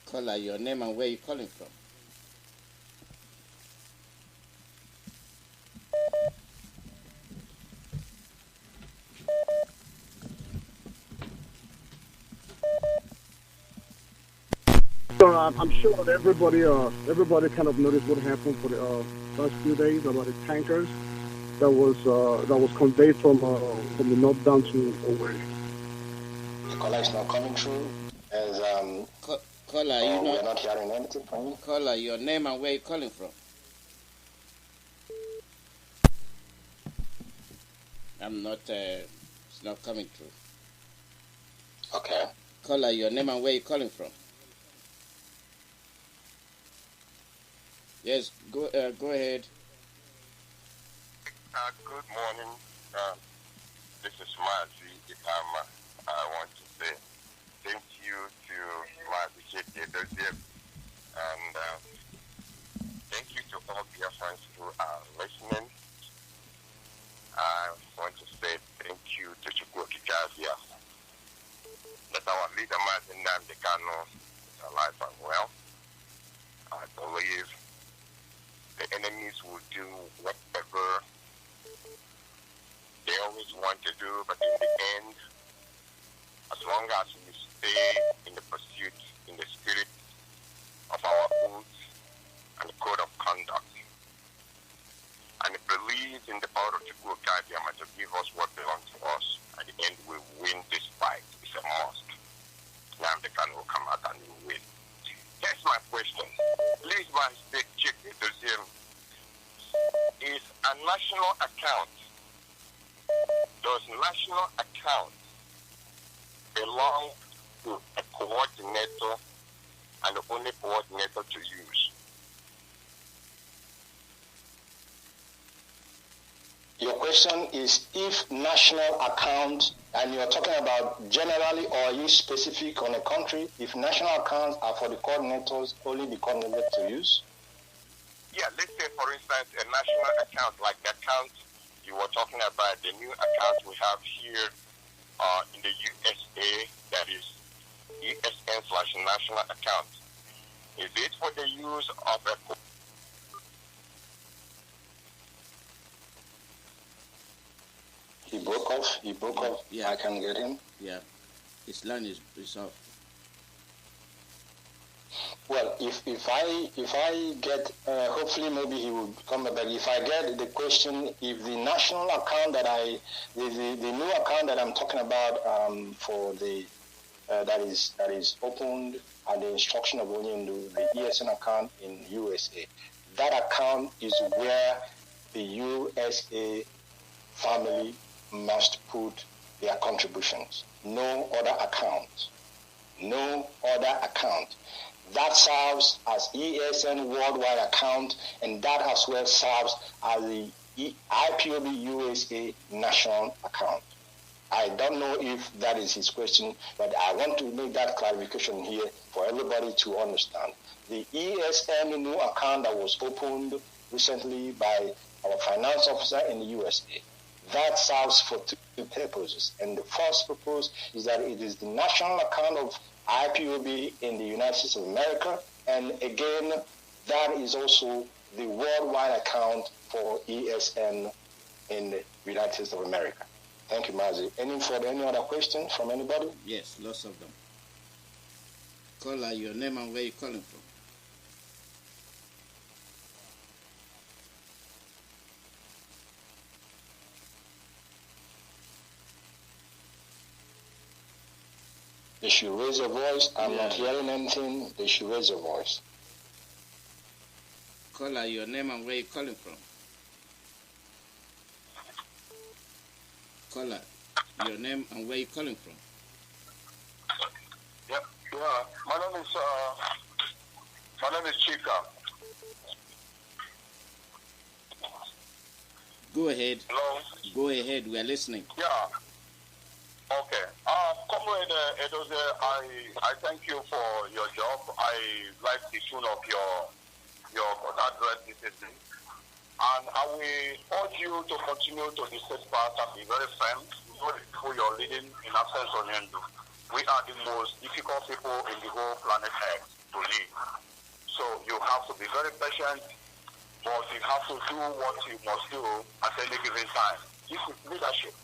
Caller, your name and where you're calling from. So I'm sure that everybody kind of noticed what happened for the last few days about the tankers that was conveyed from the north down to Owerri. The caller is not coming through. As Caller, we're not hearing anything from you. Caller, your name and where you're calling from. It's not coming through. Okay. Caller, your name and where you're calling from. Yes, go ahead. Good morning. This is Mazi Chika. I want to say thank you to Mazi Chika Edoziem, and thank you to all Biafrans who are listening. I want to say thank you to Chukwu Edoziem. That our leader, Nnamdi, Kanu, is alive and well. I believe the enemies will do whatever they always want to do, but in the end, as long as we stay in the pursuit, in the spirit of our oath and the code of conduct, and believe in the power of Chukwu Edoziem to give us what belongs to us, at the end we win this fight. It's a must. Nnamdi Kanu will come out and we will win. Here's my question. Please, Mazi Chika Edoziem, is a national account, does national account belong to a coordinator and the only coordinator to use. Your question is if national account, and you're talking about generally or are you specific on a country, if national accounts are for the coordinators, only the coordinator to use? Yeah, let's say, for instance, a national account, like the account you were talking about, the new account we have here in the USA, that is ESN/national account. Is it for the use of a... He broke off. Yeah. I can get him. Yeah, his line is off. Well, if I get, hopefully maybe he will come back. If I get the question, if the national account that the new account that I'm talking about for the that is opened at the instruction of Onyendu, the ESN account in USA, that account is where the USA family must put their contributions. No other account. No other account. That serves as ESN worldwide account, and that as well serves as the IPOB USA national account. I don't know if that is his question, but I want to make that clarification here for everybody to understand. The ESN new account that was opened recently by our finance officer in the USA, that serves for two purposes. And the first purpose is that it is the national account of IPOB in the United States of America, and again, that is also the worldwide account for ESN in the United States of America. Thank you, Mazi. Any other question from anybody? Yes, lots of them. Caller, your name and where you're calling from. They should raise your voice. I'm not hearing anything. They should raise your voice. Caller, your name and where you're calling from. Caller, your name and where you're calling from. Yeah. My name is Chika. Go ahead. Hello. Go ahead. We are listening. Yeah. Okay. Comrade Edoziem, I thank you for your job. I like the tune of your address this evening. And I will urge you to continue to be steadfast and be very firm. You know the people you're leading in absence of Nnamdi. We are the most difficult people in the whole planet Earth to lead. So you have to be very patient, but you have to do what you must do at any given time. This is leadership.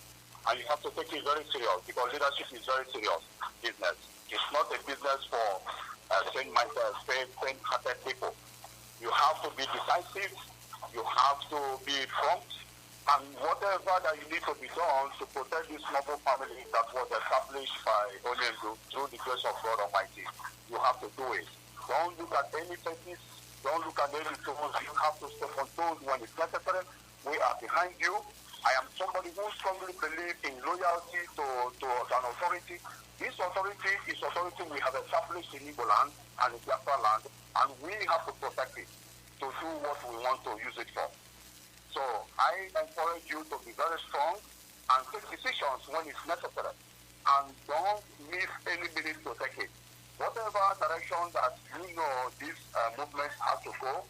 And you have to take it very serious, because leadership is very serious business. It's not a business for faint-hearted people. You have to be decisive. You have to be prompt. And whatever that you need to be done to protect this noble family that was established by Onyendu through the grace of God Almighty, you have to do it. Don't look at any faces. Don't look at any tools. You have to step on toes when it's necessary. We are behind you. I am somebody who strongly believes in loyalty to an authority. This authority is authority we have established in Igbo land and in Biafra land, and we have to protect it to do what we want to use it for. So I encourage you to be very strong and take decisions when it's necessary, and don't miss any minute to take it. Whatever direction that you know this movement has to go,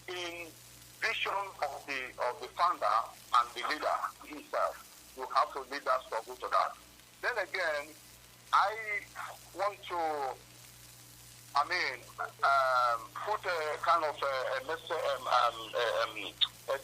in vision of the founder and the leader himself, you have to lead that struggle to that. Then again, I want to, put a kind of a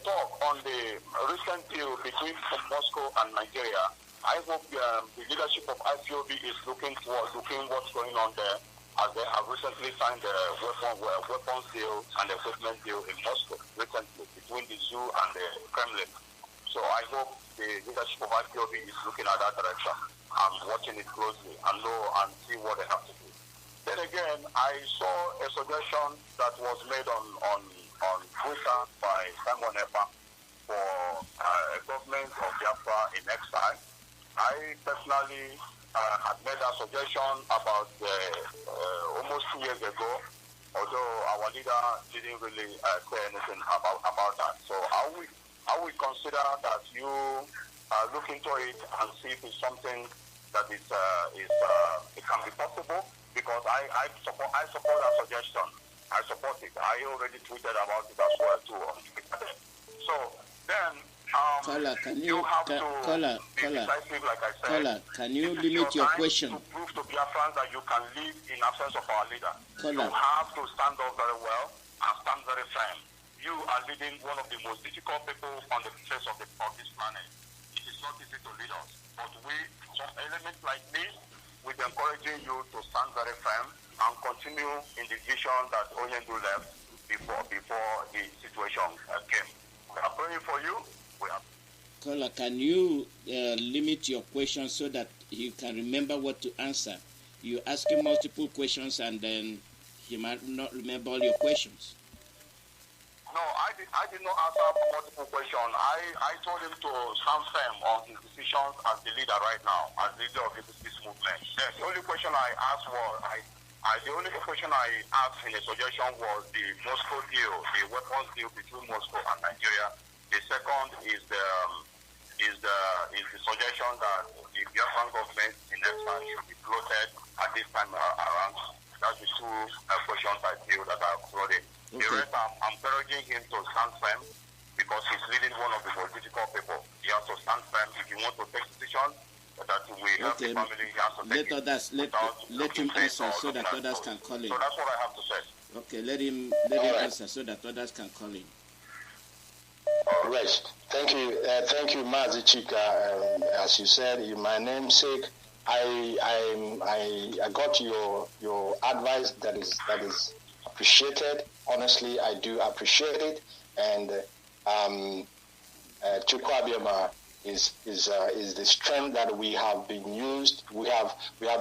talk on the recent deal between Moscow and Nigeria. I hope the leadership of IPOB is looking what's going on there, as they have recently signed a weapons deal and equipment deal in Moscow recently between the zoo and the Kremlin. So I hope the leadership of IPOB is looking at that direction and watching it closely and see what they have to do. Then again, I saw a suggestion that was made on Twitter by Simon Epa for a government of Biafra in exile. I personally had made a suggestion about almost 2 years ago, although our leader didn't really say anything about that. So I will consider that you look into it and see if it's something that it can be possible, because I support that suggestion. I support it. I already tweeted about it as well too. So then you have to be decisive, like I said. Can you limit your question? To prove to Biafrans that you can live in absence of our leader. You have to stand up very well and stand very firm. You are leading one of the most difficult people on the face of this planet. It is not easy to lead us, but some elements like this, we're encouraging you to stand very firm and continue in the vision that Onyendu left before the situation came. We are praying for you. Kola, can you limit your questions so that you can remember what to answer? You ask him multiple questions and then he might not remember all your questions. No, I did not answer multiple questions. I told him to stand firm on his decisions as the leader right now, as leader of this movement. Yes, the only question I asked in a suggestion was the Moscow deal, the weapons deal between Moscow and Nigeria. The second is the suggestion that the Biafran government in Nepal should be floated at this time around. That's the two questions I feel that I've brought in. Okay. The rest, I'm encouraging him to stand firm because he's leading one of the most difficult people. He has to stand firm if he wants to take decisions that will help the family. He has to take let him answer so that others can call in. So that's what I have to say. Okay, let him answer so that others can call in. Right. Thank you, Mazi Chika. As you said, in my namesake, I got your advice that is appreciated. Honestly, I do appreciate it, and Chukwuabiama is the strength that we have been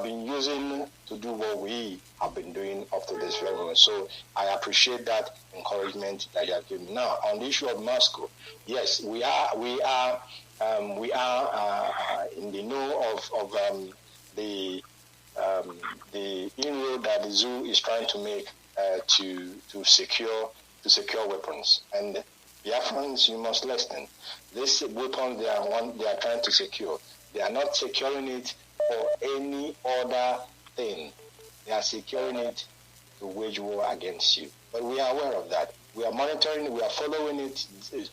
been using to do what we have been doing up to this level. So I appreciate that encouragement that you have given. Now, on the issue of Moscow, yes, we are in the know of the inroad that the zoo is trying to make to secure weapons. And Biafrans, you must listen. This weapon they are trying to secure, they are not securing it for any other thing. They are securing it to wage war against you. But we are aware of that. We are monitoring, we are following it.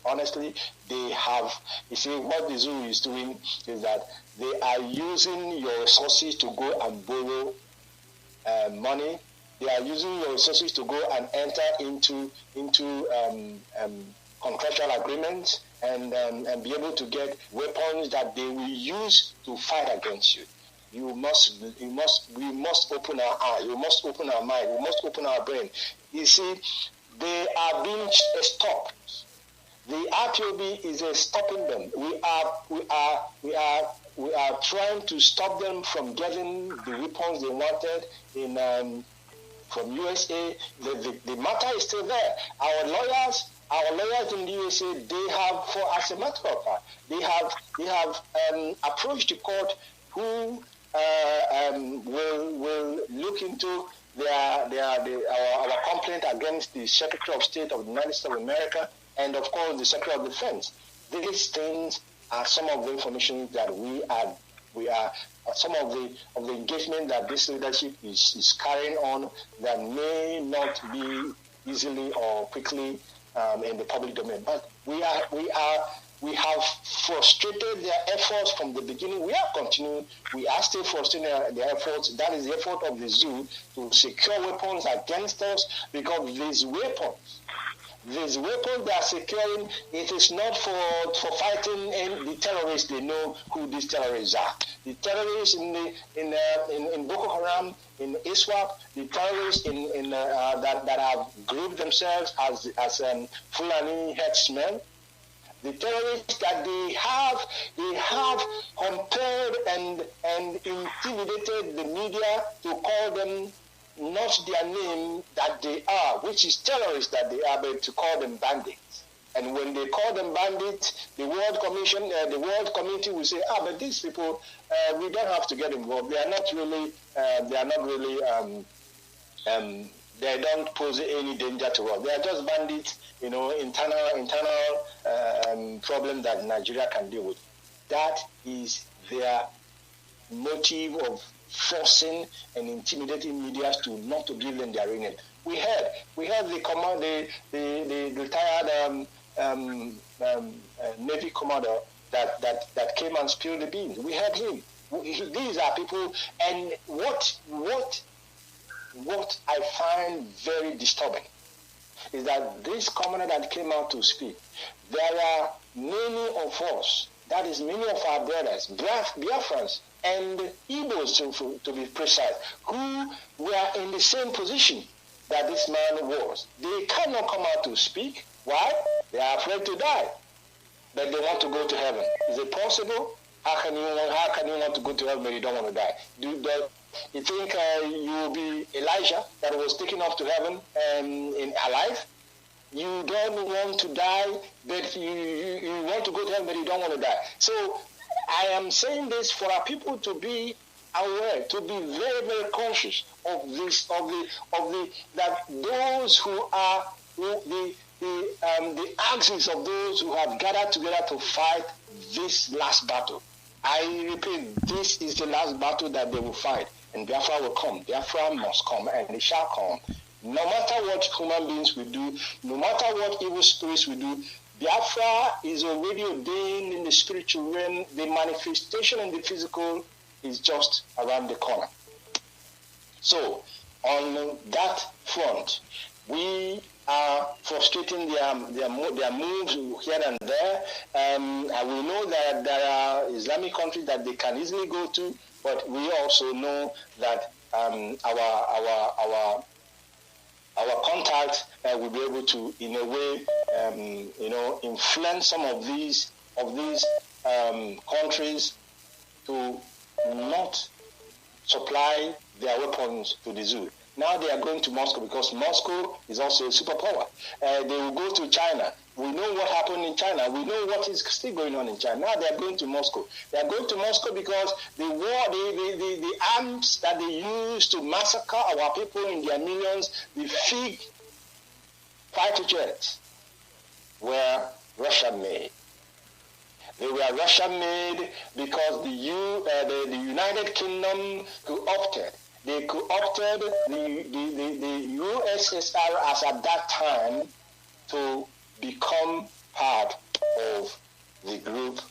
Honestly, they have, you see, what the zoo is doing is that they are using your resources to go and borrow money. They are using your resources to go and enter into contractual agreements and be able to get weapons that they will use to fight against you. We must open our eye. We must open our mind. We must open our brain. You see, they are being stopped. The RPOB is stopping them. We are trying to stop them from getting the weapons they wanted from USA. The matter is still there. Our lawyers in the USA, they have, as a matter of fact, they have approached the court who will look into our complaint against the Secretary of State of the United States of America and, of course, the Secretary of Defense. These things are some of the information that we are some of the engagement that this leadership is carrying on that may not be easily or quickly in the public domain. But we have frustrated their efforts from the beginning. We are continuing. We are still frustrating their efforts. That is the effort of the zoo to secure weapons against us, because these weapons they are securing, it is not for fighting the terrorists. They know who these terrorists are. The terrorists in Boko Haram, in ISWAP, the terrorists that have grouped themselves as Fulani headsmen, the terrorists that they have compelled and intimidated the media to call them not their name that they are, which is terrorists that they are, but to call them bandits. And when they call them bandits, the World Community will say, but these people, we don't have to get involved. They are not really, they don't pose any danger to us. They are just bandits, internal problem that Nigeria can deal with. That is their motive of forcing and intimidating media to not to give them their ring. We heard the retired Navy commander that came and spilled the beans. We heard him. These are people, and what I find very disturbing is that this commander that came out to speak, there are many of us, that is many of our brothers, Biafrans and Igbos to be precise, who were in the same position that this man was. They cannot come out to speak. Why? They are afraid to die, but they want to go to heaven. Is it possible? How can you want to go to heaven but you don't want to die? You think you will be Elijah that was taken off to heaven alive? You don't want to die, but you want to go to heaven but you don't want to die. So I am saying this for our people to be aware, to be very, very conscious of this, that those who are the axis of those who have gathered together to fight this last battle. I repeat, this is the last battle that they will fight, and Biafra will come. Biafra must come, and it shall come. No matter what human beings will do, no matter what evil spirits will do, Biafra is already ordained in the spiritual realm. The manifestation in the physical is just around the corner. So, on that front, we are frustrating their moves here and there. And we know that there are Islamic countries that they can easily go to, but we also know that our contacts will be able to, in a way, influence some of these countries to not supply their weapons to the zoo. Now they are going to Moscow because Moscow is also a superpower. They will go to China. We know what happened in China. We know what is still going on in China. Now they are going to Moscow. They are going to Moscow because the war, the arms that they use to massacre our people in their millions, the big fighter jets, were Russian made. They were Russian made because the United Kingdom co-opted. They co-opted the USSR as at that time to become part of the group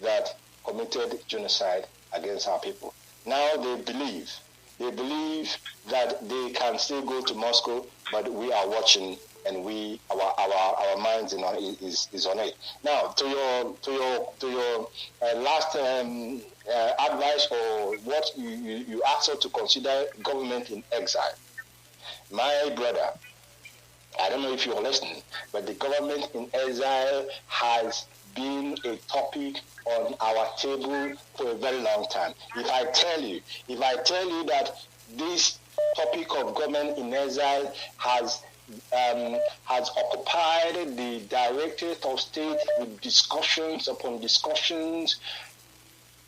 that committed genocide against our people. Now they believe that they can still go to Moscow, but we are watching, and our minds is on it. Now to your last advice, or what you asked us to consider government in exile. My brother, I don't know if you're listening, but the government in exile has been a topic on our table for a very long time. If I tell you that this topic of government in exile has occupied the Directorate of State with discussions upon discussions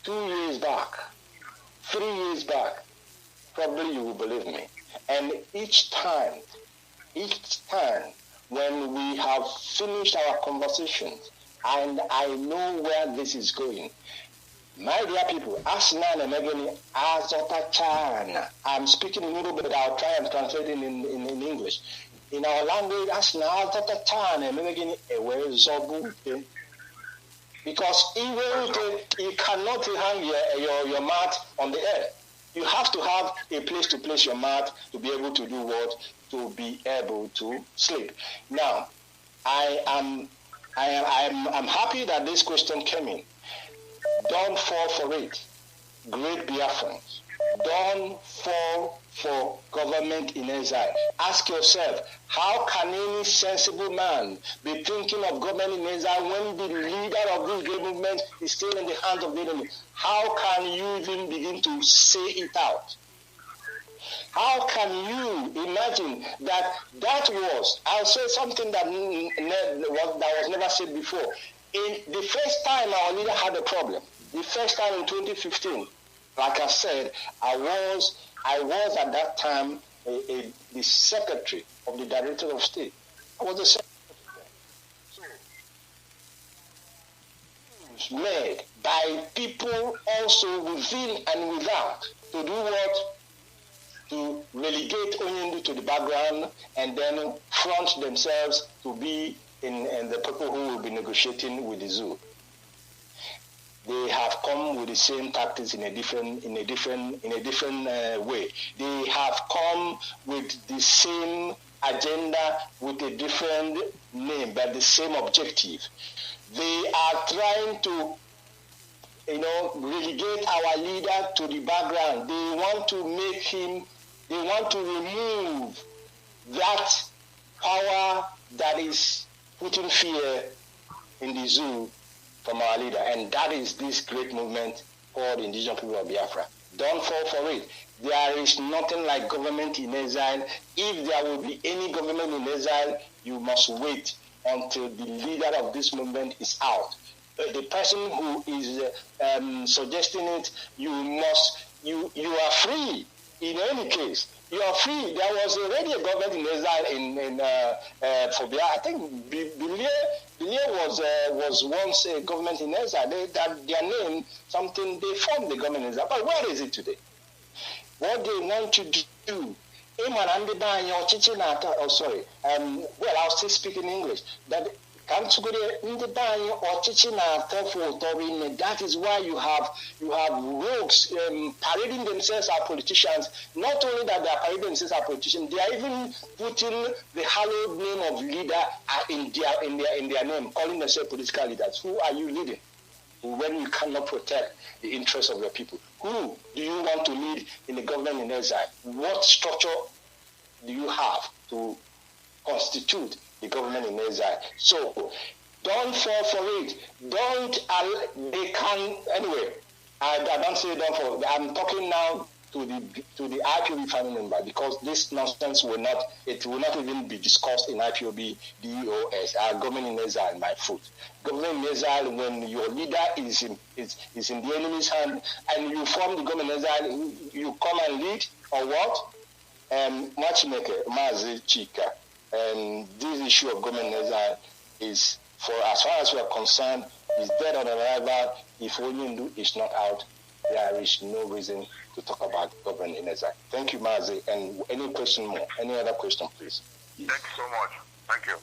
2 years back, 3 years back, probably you will believe me. And each time when we have finished our conversations, and I know where this is going, my dear people, I'm speaking in English, but I'll try and translate it in English. In our language, because even you cannot hang your mat on the air. You have to have a place to place your mat to be able to do what? To be able to sleep. Now, I'm happy that this question came in. Don't fall for it. Great Biafrans. Don't fall for government in exile. Ask yourself, how can any sensible man be thinking of government in exile when the leader of this great movement is still in the hands of the enemy? How can you even begin to say it out? How can you imagine that was, I'll say something that was never said before. In the first time our leader had a problem, the first time in 2015, like I said, I was at that time the secretary of the Director of State. I was the secretary. So, made by people also within and without to do what? To relegate Onyindu to the background and then front themselves to be in the people who will be negotiating with the zoo. They have come with the same tactics in a different way. They have come with the same agenda with a different name, but the same objective. They are trying to, relegate our leader to the background. They want to remove that power that is putting fear in the zoo from our leader. And that is this great movement called Indigenous People of Biafra. Don't fall for it. There is nothing like government in exile. If there will be any government in exile, you must wait until the leader of this movement is out. The person who is suggesting it, you are free. In any case, you are free. There was already a government in exile for Biafra. I think Bilie was once a government in exile. Their name, something, they formed the government in exile. But where is it today? What they want to do, I'll still speak in English. That is why you have rogues parading themselves as politicians. Not only that they are parading themselves as politicians, they are even putting the hallowed name of leader in their name, calling themselves political leaders. Who are you leading when you cannot protect the interests of your people? Who do you want to lead in the government in exile? What structure do you have to constitute the government in exile? So don't fall for it. Anyway, I don't say don't fall. I'm talking now to the IPOB family member, because this nonsense will not even be discussed in IPOB, DEOS, our government in exile by foot. Government in exile, when your leader is in the enemy's hand and you form the government in exile, you come and lead, or what? Matchmaker, Mazi Chika. This issue of government in exile is, for as far as we are concerned, is dead on arrival. If Onyindu is not out, there is no reason to talk about government in exile. Thank you, Mazi. And any question more? Any other question, please? Thank you so much. Thank you.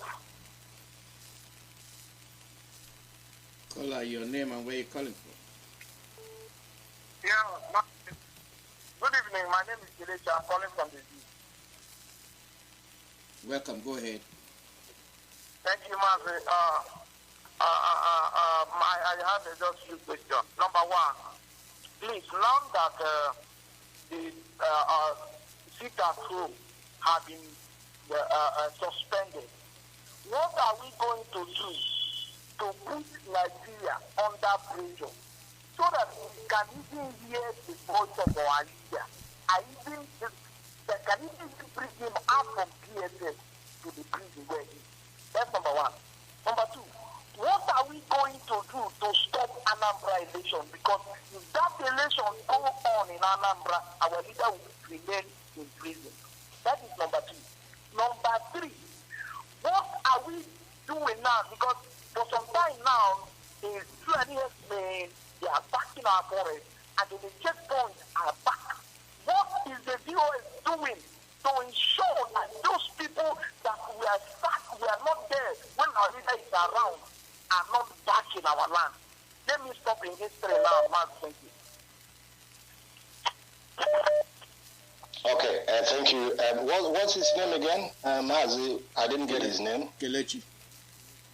Caller, your name and where you're calling from? Yeah, good evening. My name is Kelechi. I'm calling from the zoo. Welcome. Go ahead. Thank you, Mazi. I have just a few questions. Number one, please, now that the sit-at home have been suspended, what are we going to do to put Nigeria under pressure so that we can even hear the voice of our leader? They can even bring him out from PSS to the prison where he is. That's number one. Number two, what are we going to do to stop Anambra election? Because if that election goes on in Anambra, our leader will remain in prison. That is number two. Number three, what are we doing now? Because for some time now, the Fulani they are backing our forest, and the checkpoints are back. What is the DOS doing to ensure that those people that we are stuck, we are not there when our leader is around, are not back in our land? Let me stop in history now, Mark. Thank you. Okay, thank you. What's his name again? Mazi, I didn't get his name. Kelechi.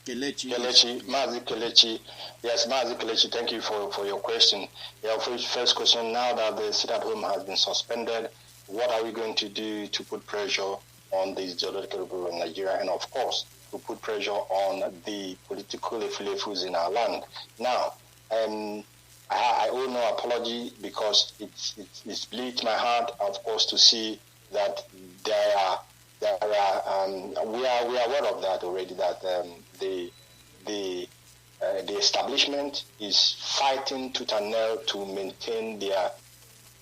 Mazi Kelechi. Yes, Mazi Kelechi, thank you for your question. Your first question, now that the sit-at-home has been suspended, what are we going to do to put pressure on the geological people in Nigeria, and of course, to put pressure on the political affiliates in our land? Now, I owe no apology, because it's bleeds my heart, of course, to see that we are aware of that already. That the establishment is fighting tooth and nail to maintain their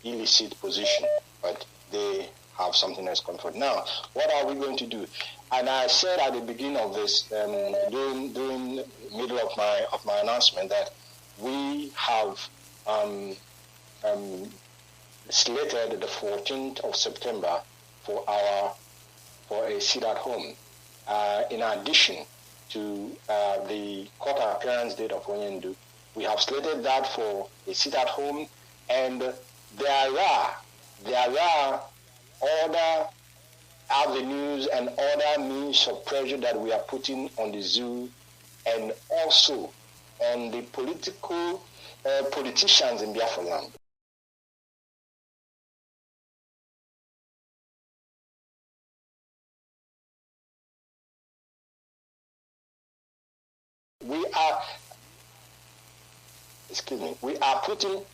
illicit position, but they have something else coming forward. Now, what are we going to do? And I said at the beginning of this, during the middle of my announcement, that we have slated the 14th of September for a sit at home. In addition to the court appearance date of Onyendu, we have slated that for a sit at home, and there are other avenues and other means of pressure that we are putting on the zoo and also on the politicians in Biafra land. We are putting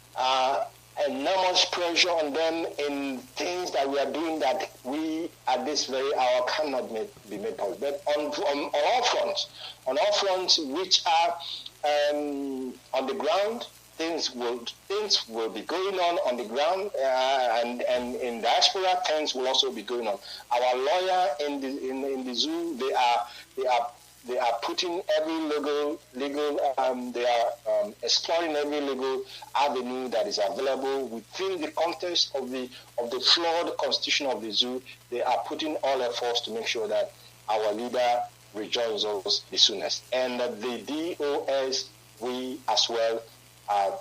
enormous pressure on them in things that we are doing that we at this very hour cannot be made public. But on all fronts which are on the ground, things will be going on the ground, and in diaspora things will also be going on. Our lawyer in the zoo, they are putting every legal they are exploring every legal avenue that is available within the context of the flawed constitution of the zoo. They are putting all efforts to make sure that our leader rejoins us the soonest. And the DOS, we as well are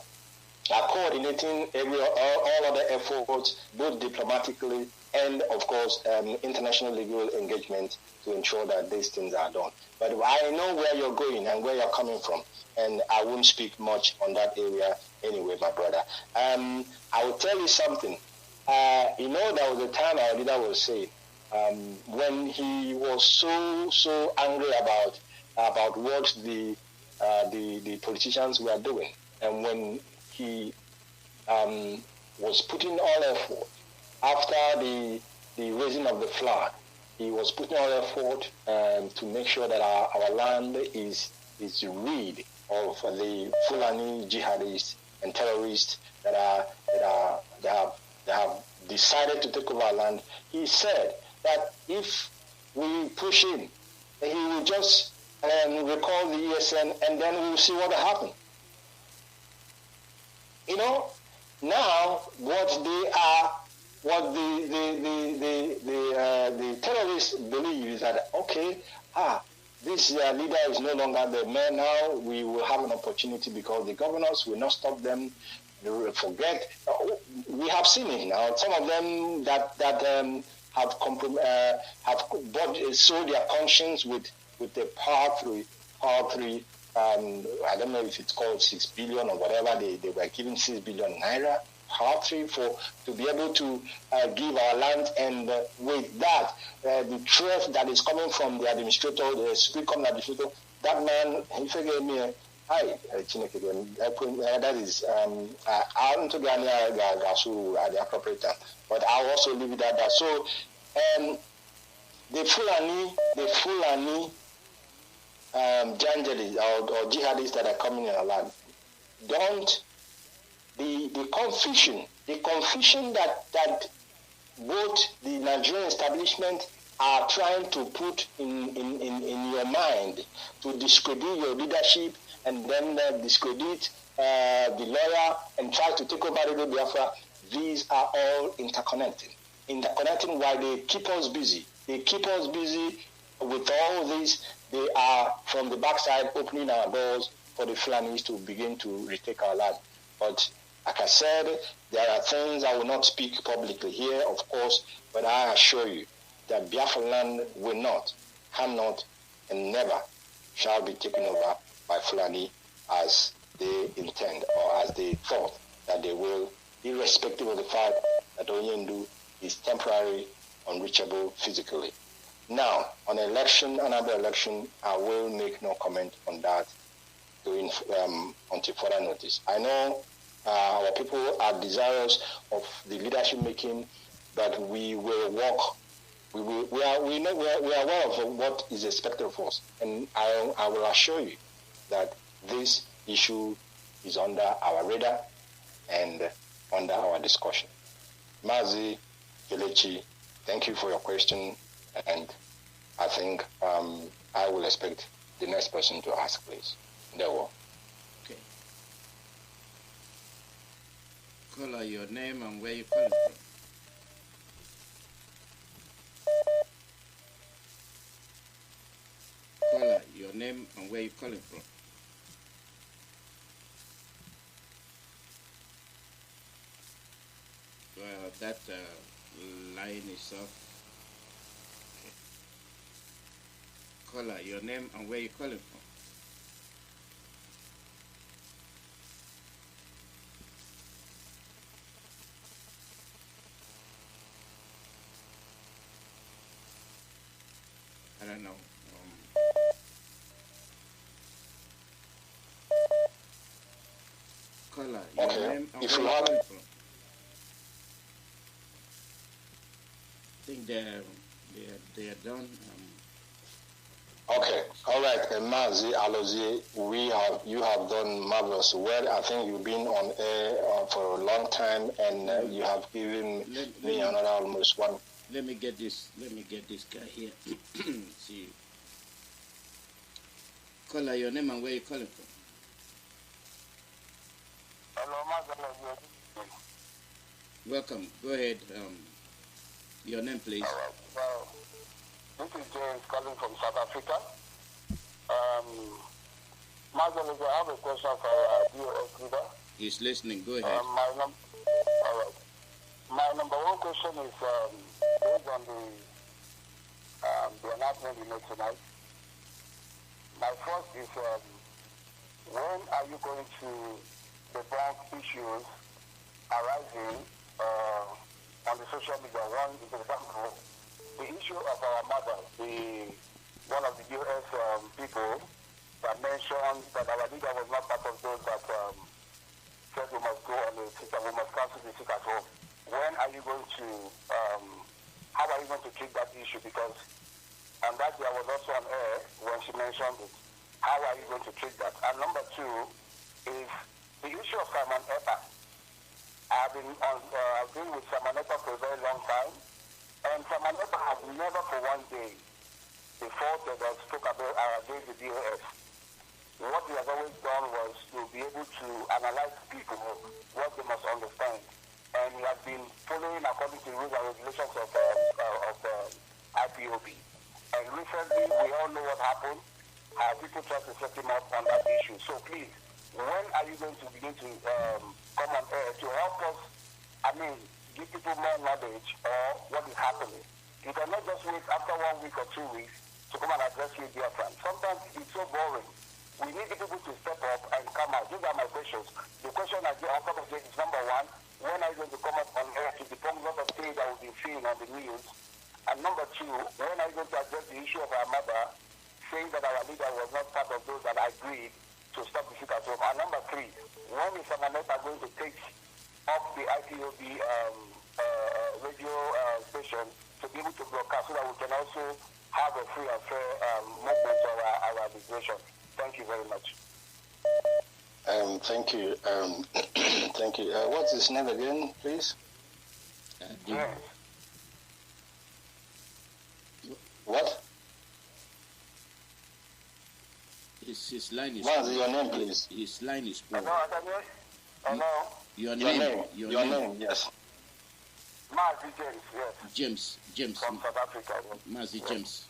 coordinating all other efforts, both diplomatically and, of course, international legal engagement to ensure that these things are done. But I know where you're going and where you're coming from, and I won't speak much on that area anyway, my brother. I will tell you something. There was a time our leader was saying, when he was so angry about what the politicians were doing, and when he was putting all effort after the raising of the flag, he was putting all effort to make sure that our land is rid of the Fulani jihadists and terrorists that have decided to take over our land. He said that if we push him, he will just recall the ESN, and then we'll see what will happen. Now what the terrorists believe is that, okay, this leader is no longer the man now. We will have an opportunity because the governors will not stop them. They will forget. We have seen it now. Some of them that have sold their conscience with the Power 3. I don't know if it's called 6 billion or whatever. They were giving 6 billion naira. Power 3 to be able to give our land, and with that, the threat that is coming from the administrator, the Supreme Court administrator, that man, he forgave me. That is, I don't think at the appropriate time, but I'll also leave it at that. So, the Fulani janjalis or jihadists that are coming in our land, the confusion that both the Nigerian establishment are trying to put in your mind to discredit your leadership, and then discredit the lawyer and try to take over Radio Biafra. These are all interconnecting while they keep us busy. They keep us busy with all this. They are from the backside opening our doors for the Fulanis to begin to retake our land. But like I said, there are things I will not speak publicly here, of course, but I assure you that Biafra land will not, cannot, and never shall be taken over by Fulani as they intend or as they thought that they will, irrespective of the fact that Onyendu is temporarily unreachable physically. Now, on another election, I will make no comment on that until further notice. I know our people are desirous of the leadership making, but we will work we are aware of what is expected of us, and I will assure you that this issue is under our radar and under our discussion. Mazi Kelechi, thank you for your question, and I think I will expect the next person to ask, please. Ndewo. Okay. Caller, your name and where you calling from. Caller, your name and where you calling from. Well, that line is off. Okay. Caller, your name and where you calling from. I don't know. Caller, your name and where you calling from. I think they are done. Okay, all right, Mazi Chika, you have done marvelous well. I think you've been on air for a long time, and you have given me another almost one. Let me get this guy here. See. Caller, your name and where you calling from. Hello, Mazi. Welcome. Go ahead. Your name, please. All right. Well, this is James calling from South Africa. Mazi, I have a question for DOS leader. He's listening. Go ahead. All right. My number one question is based on the announcement you made tonight. My first is when are you going to debunk issues arising on the social media? One is, for example, the issue of our mother, one of the US people that mentioned that our leader was not part of those that said we must go on the sit and we must cancel the sit at home. When are you going to, how are you going to treat that issue? Because, and that day I was also on air when she mentioned it. How are you going to treat that? And number two is the issue of Simon Epa. I've been with Simon Epa for a very long time, and Simon Epa has never for one day before that spoke about against the DOS. What he has always done was to be able to analyze people, what they must understand. And he has been following according to the rules and regulations of IPOB. And recently, we all know what happened. People tried to set him up on that issue. So please, when are you going to begin to come on air to help us, give people more knowledge or what is happening? You cannot just wait after 1 week or 2 weeks to come and address you, dear friend. Sometimes it's so boring. We need people to step up and come out. These are my questions. The question I come again is number one, when are you going to come up on air to debunk a lot of things that we've been seeing on the news? And number two, when are you going to address the issue of our mother saying that our leader was not part of those that agreed to stop the sit at home? And number three, when is Samaneta going to take up the IPOB radio station to be able to broadcast so that we can also have a free and fair movement of our migration? Thank you very much. Thank you. Thank you. What's his name again, please? What? His line is. What's your name, please? His line is poor. Hello. Your name. Your name. Yes. Mazi James. Yes. James. From South Africa. Mazi yes. James.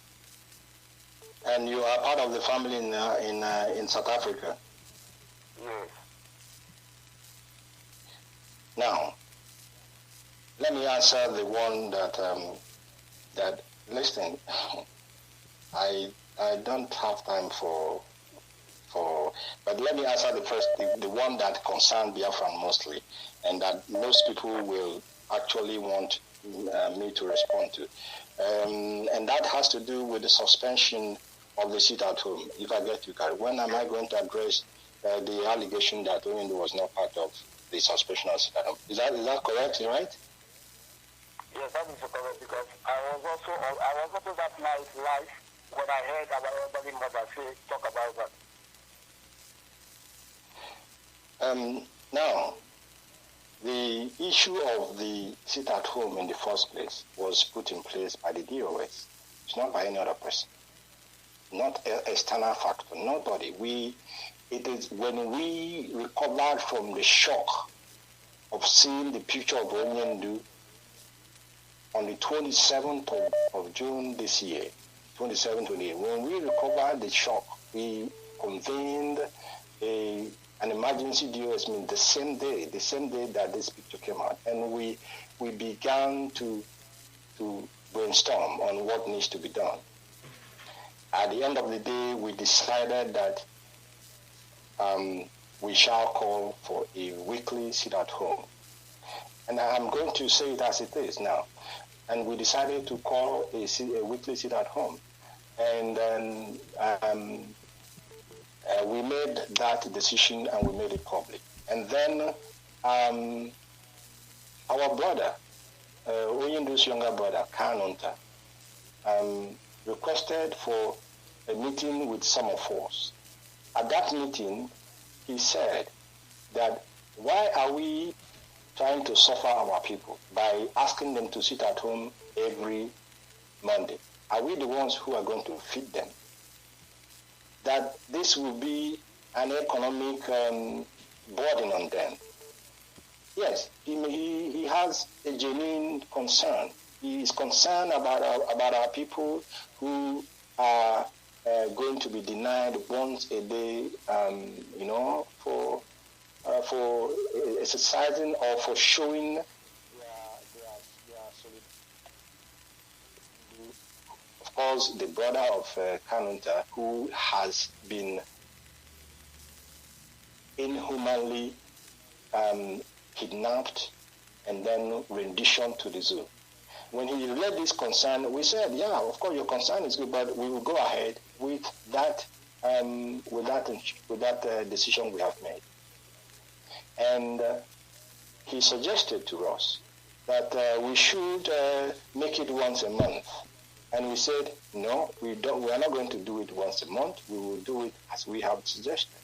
And you are part of the family in South Africa. Yes. Now, let me answer the one that listen. I don't have time but let me answer the one that concerns Biafra mostly, and that most people will actually want me to respond to, and that has to do with the suspension of the sit at home. If I get you, Gary, when am I going to address the allegation that Nnamdi was not part of the suspension of sit at home? Is that correct, right? Yes, that is correct, because I was I was also that night live when I heard our elderly mother talk about that. Now, the issue of the sit-at-home in the first place was put in place by the DOS. It's not by any other person, not an external factor, nobody. It is when we recovered from the shock of seeing the picture of Onyendu on the 27th of June this year, 27-28. When we recovered the shock, we convened an emergency DOS meeting the same day that this picture came out, and we began to brainstorm on what needs to be done. At the end of the day, we decided that we shall call for a weekly sit-at-home. And I'm going to say it as it is now. And we decided to call a weekly sit-at-home. And then we made that decision and we made it public. And then our brother, Onyendu's younger brother, Kanu, requested for a meeting with some of us. At that meeting, he said that why are we trying to suffer our people by asking them to sit at home every Monday? Are we the ones who are going to feed them? That this will be an economic burden on them. Yes, he has a genuine concern. He is concerned about our people who are going to be denied once a day, for exercising or for showing their solidarity. Of course, the brother of Kanunta, who has been inhumanly kidnapped and then renditioned to the zoo. When he relayed this concern, we said, yeah, of course your concern is good, but we will go ahead with that decision we have made. And he suggested to us that we should make it once a month. And we said, no, we are not going to do it once a month. We will do it as we have suggested.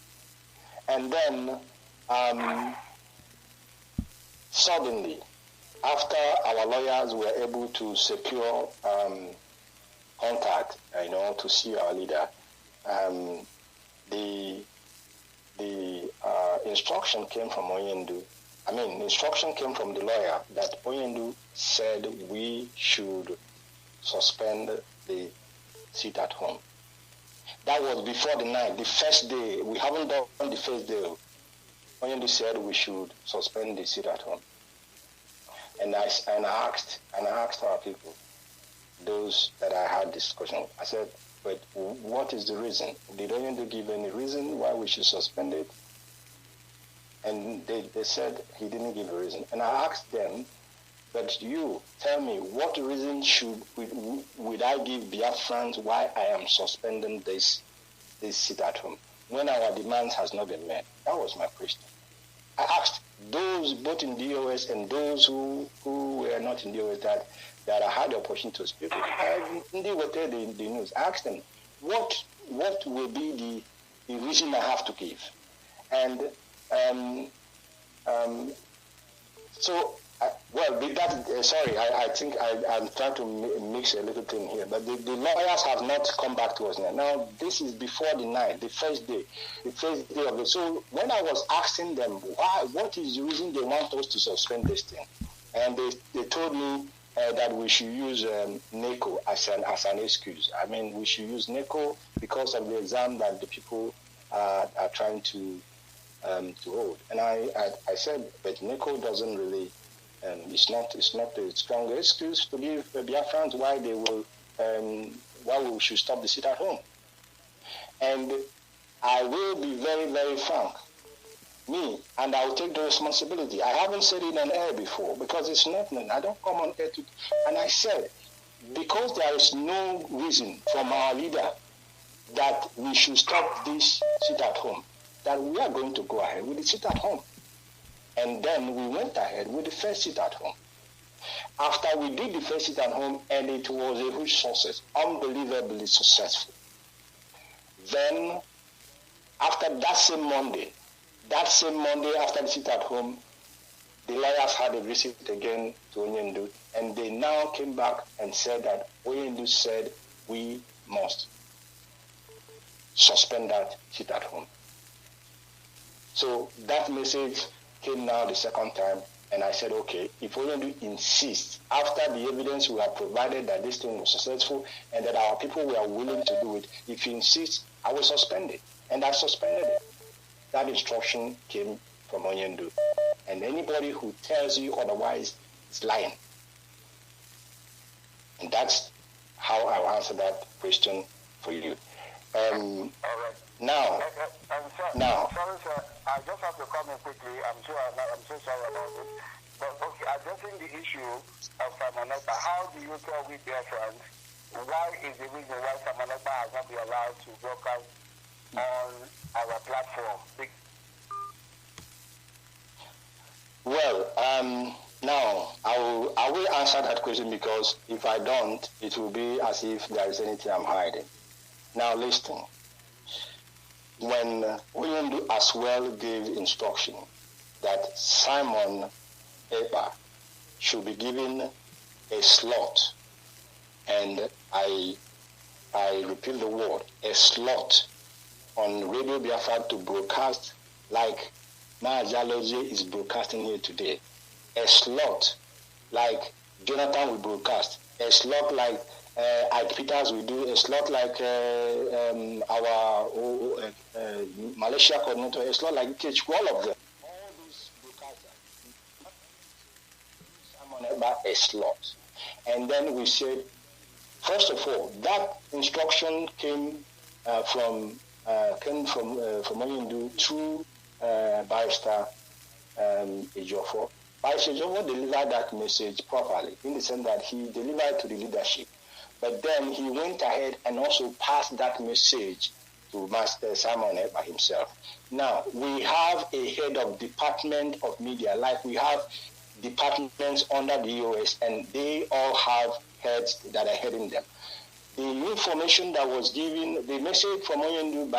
And then suddenly, after our lawyers were able to secure contact, to see our leader, the instruction came from Onyendu. Instruction came from the lawyer that Onyendu said we should suspend the sit at home. That was before the night, the first day. We haven't done the first day. Onyendu said we should suspend the sit at home. And I asked our people, those that I had discussion with, I said, but what is the reason? Did Onyendu give any reason why we should suspend it? And they said he didn't give a reason. And I asked them, but you tell me, what reason would I give Biafrans why I am suspending this sit at home when our demands has not been met? That was my question. I asked those both in DOS and those who were not in DOS that I had the opportunity to speak with. They were there in the news. I asked them, what will be the reason I have to give? And I think I'm trying to mix a little thing here, but the lawyers have not come back to us now. Now, this is before the night, the first day of it. So when I was asking them, what is the reason they want us to suspend this thing? And they told me that we should use NECO as an excuse. We should use NECO because of the exam that the people are trying to hold. And I said, but NECO doesn't really, it's not a strong excuse to give Biafrans why we should stop the sit at home. And I will be very, very frank. And I will take the responsibility. I haven't said it on air before because it's not, I don't come on air and I said, because there is no reason from our leader that we should stop this sit at home, that we are going to go ahead with the sit at home. And then we went ahead with the first sit at home. After we did the first sit at home, and it was a huge success, unbelievably successful. Then, after that same Monday after the sit at home, the lawyers had a visit again to Onyendu, and they now came back and said that Onyendu said we must suspend that sit at home. So that message came now the second time, and I said, okay, if Onyendu insists, after the evidence we have provided that this thing was successful and that our people were willing to do it, if he insists, I will suspend it. And I suspended it. That instruction came from Onyendu. And anybody who tells you otherwise is lying. And that's how I'll answer that question for you. All right. Now, sorry, sir. I just have to come in quickly. I'm so sorry about it. But okay, addressing the issue of Samoneta, how do you tell we Biafrans why is the reason why Samoneta has not been allowed to broadcast on our platform? Well, now I will answer that question, because if I don't, it will be as if there is anything I'm hiding. Now listen. When Onyendu as well gave instruction that Simon Ekpa should be given a slot, and I repeat the word, a slot on Radio Biafra to broadcast like Mazi Chika is broadcasting here today, a slot like Jonathan will broadcast, a slot like Ike Peters will do, a slot like our Malaysia coordinator, a slot like KH, all of them. All these broadcasters, Simon Ekpa a slot. And then we said, first of all, that instruction came from Onyendu through Barrister Ejiofor. Barrister Ejiofor delivered that message properly, in the sense that he delivered to the leadership. But then he went ahead and also passed that message to Master Simon Ekpa himself. Now, we have a head of Department of Media, like we have departments under the EOS, and they all have heads that are heading them. The information that was given, the message from Onyendu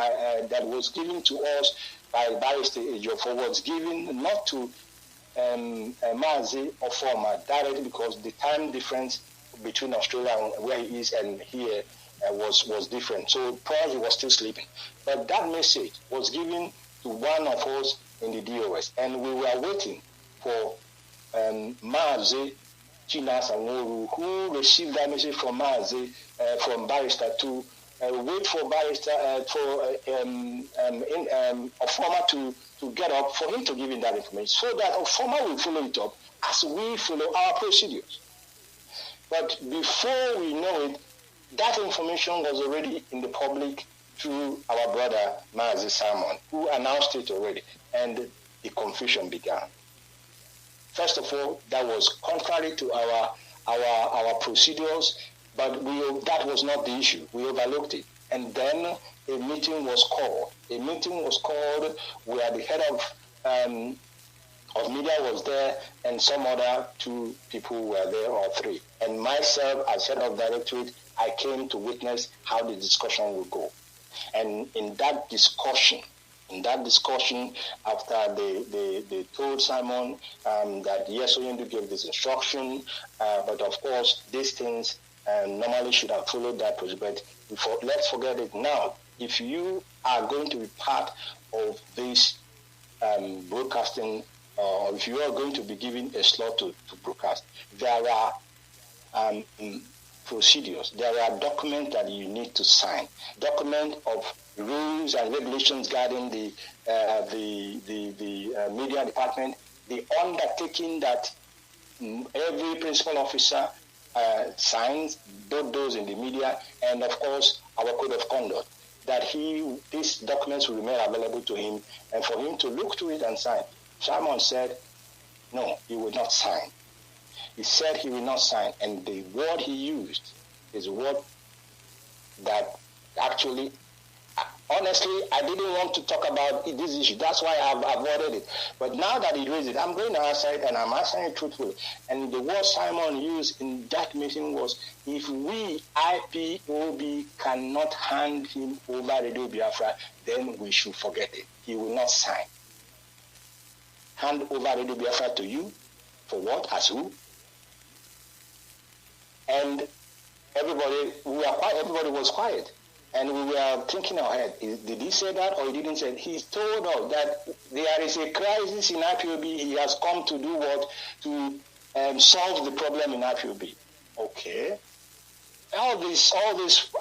that was given to us by Barrister Ejiofor was given not to Mazi or former directly, because the time difference between Australia and where he is and here was different. So probably he was still sleeping. But that message was given to one of us in the DOS, and we were waiting for Mazi Chika Edoziem, who received that message from Mazi, from Barrister, to wait for Barrister, Ofoma to get up for him to give him that information, so that Ofoma will follow it up as we follow our procedures. But before we know it, that information was already in the public through our brother Mazi Simon, who announced it already, and the confusion began. First of all, that was contrary to our procedures, but that was not the issue. We overlooked it. And then a meeting was called. A meeting was called where the head of media was there, and some other two people were there, or three. And myself, as head of directorate, I came to witness how the discussion would go. And in that discussion, after they told Simon that yes, Onyendu gave this instruction, but of course these things normally should have followed that procedure. But let's forget it now. If you are going to be part of this broadcasting, or if you are going to be given a slot to broadcast, there are procedures. There are documents that you need to sign. Document of rules and regulations guiding the media department, the undertaking that every principal officer signs, both those in the media, and of course our code of conduct, that these documents will remain available to him, and for him to look to it and sign. Simon said, no, he will not sign. He said he will not sign, and the word he used is a word that actually honestly, I didn't want to talk about this issue. That's why I've avoided it. But now that he raised it, I'm going to answer it, and I'm answering it truthfully. And the word Simon used in that meeting was, if we, IPOB, cannot hand him over Radio Biafra, then we should forget it. He will not sign. Hand over Radio Biafra to you? For what? As who? And everybody was quiet. And we were thinking ahead, did he say that or he didn't say it? He told us that there is a crisis in IPOB. He has come to do what? To solve the problem in IPOB. Okay. All this,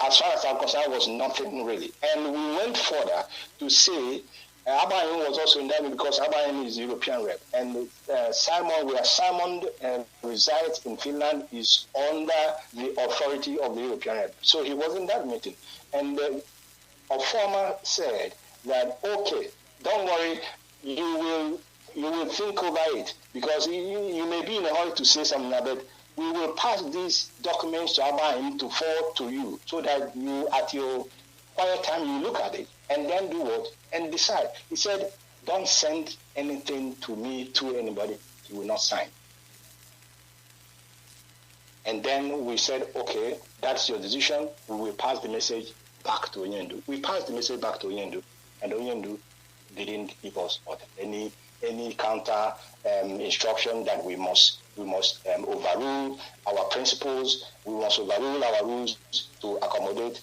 as far as I'm concerned, was nothing really. And we went further to say, Abraham was also in that because Abraham is European rep. And Simon resides in Finland, is under the authority of the European rep. So he was in that meeting. And a former said that, okay, don't worry, you will think over it, because you may be in a hurry to say something, but we will pass these documents to Abraham to forward to you, so that you, at your quiet time, you look at it and then do what? And decide. He said, don't send anything to me, to anybody. He will not sign. And then we said, okay, that's your decision. We will pass the message back to Onyendu. We passed the message back to Onyendu, and Onyendu didn't give us any counter instruction that we must overrule our principles. We must overrule our rules to accommodate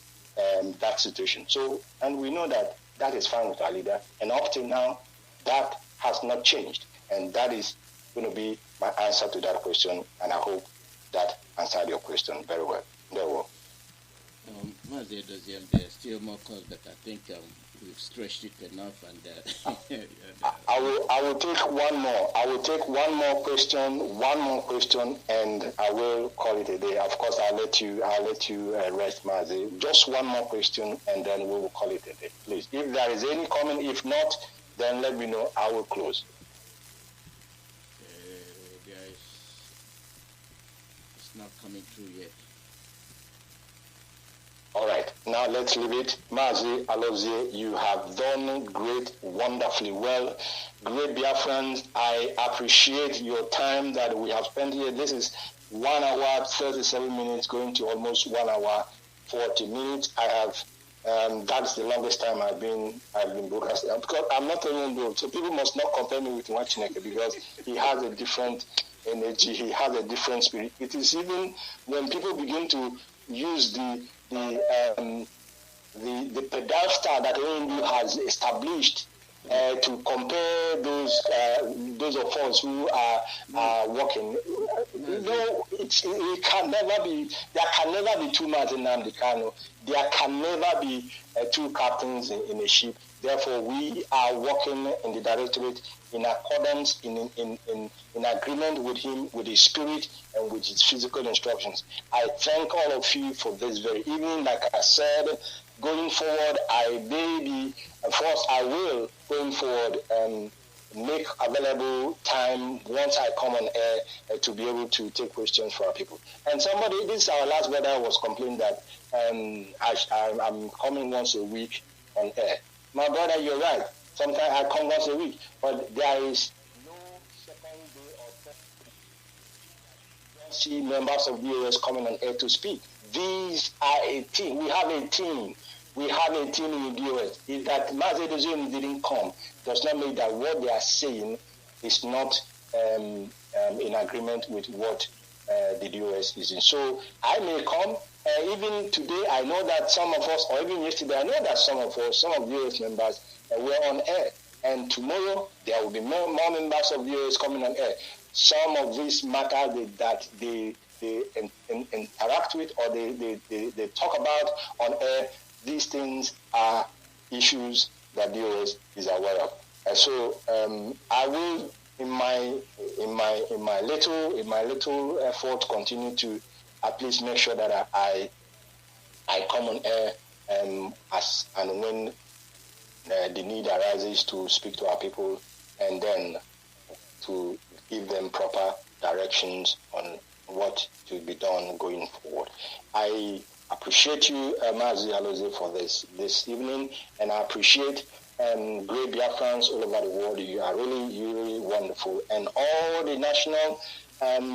that situation. So, and we know that is fine with our leader. And up till now, that has not changed. And that is going to be my answer to that question. And I hope that answered your question very well. Very well. Mazi Edoziem, there are still more calls, but I think we've stretched it enough. And I will take one more. I will take one more question, and I will call it a day. Of course, I'll let you rest, Mazi. Just one more question, and then we will call it a day, please. If there is any comment, if not, then let me know. I will close. Guys, it's not coming through yet. All right, now let's leave it. Mazi Edoziem, you have done great, wonderfully well. Great Biafrans, I appreciate your time that we have spent here. This is 1 hour, 37 minutes, going to almost 1 hour, 40 minutes. I have, that's the longest time I've been broadcasting. Because I'm not Onyendu, so people must not compare me with Nwachineke, because he has a different energy, he has a different spirit. It is even when people begin to use the pedestal that Onyendu has established to compare those of us who are working. No, it can never be. There can never be two Mazi Nnamdi Kanu. There can never be two captains in a ship. Therefore, we are working in the directorate in accordance, in agreement with him, with his spirit, and with his physical instructions. I thank all of you for this very evening. Like I said, going forward, I will, going forward, make available time once I come on air to be able to take questions for our people. And somebody, this is our last brother, was complaining that I'm coming once a week on air. My brother, you're right. Sometimes I come once a week, but there is no second day or third day. You don't see members of BOS coming on air to speak. These are a team. We have a team. We have a team in the BOS. If that Mazi Edoziem didn't come, does not mean that what they are saying is not in agreement with what the BOS is in. So I may come. Even today, I know that some of us, or even yesterday, I know that some of us, some of BOS members, were on air. And tomorrow, there will be more members of BOS coming on air. Some of these matters that they interact with, or they talk about on air, these things are issues that BOS is aware of. So I will, in my little effort, continue to at least make sure that I come on air as and when the need arises to speak to our people, and then to give them proper directions on what to be done going forward. I appreciate you, Mazi Chika, for this evening, and I appreciate great Biafrans all over the world. You are really wonderful, and all the national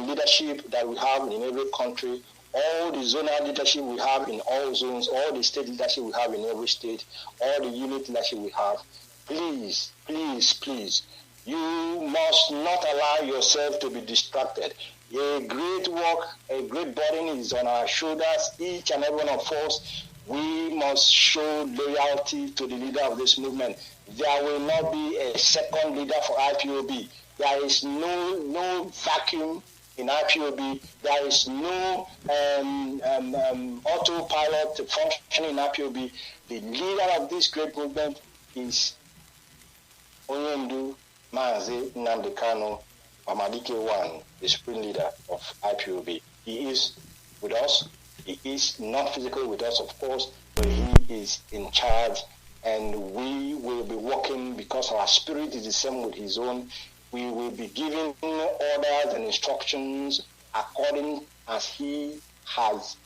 leadership that we have in every country, all the zonal leadership we have in all zones, all the state leadership we have in every state, all the unit leadership we have. Please, you must not allow yourself to be distracted. A great work, a great burden is on our shoulders, each and every one of us. We must show loyalty to the leader of this movement. There will not be a second leader for IPOB. There is no vacuum in IPOB. There is no autopilot functioning in IPOB. The leader of this great movement is Onyendu Mazi Nnamdi Kanu, Amadike One, the supreme leader of IPOB. He is with us. He is not physically with us, of course, but he is in charge, and we will be working because our spirit is the same with his own. We will be giving orders and instructions according as he has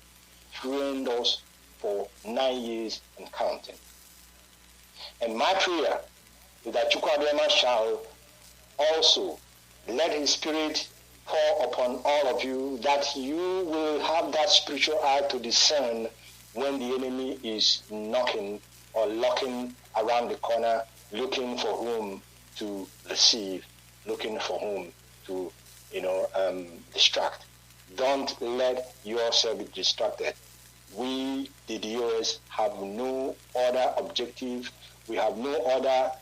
trained us for 9 years and counting. And my prayer is that Chukwu Abịama shall also let his spirit pour upon all of you, that you will have that spiritual eye to discern when the enemy is knocking or looking around the corner, looking for whom to deceive, looking for whom to, distract. Don't let yourself be distracted. We, the DOS, have no other objective. We have no other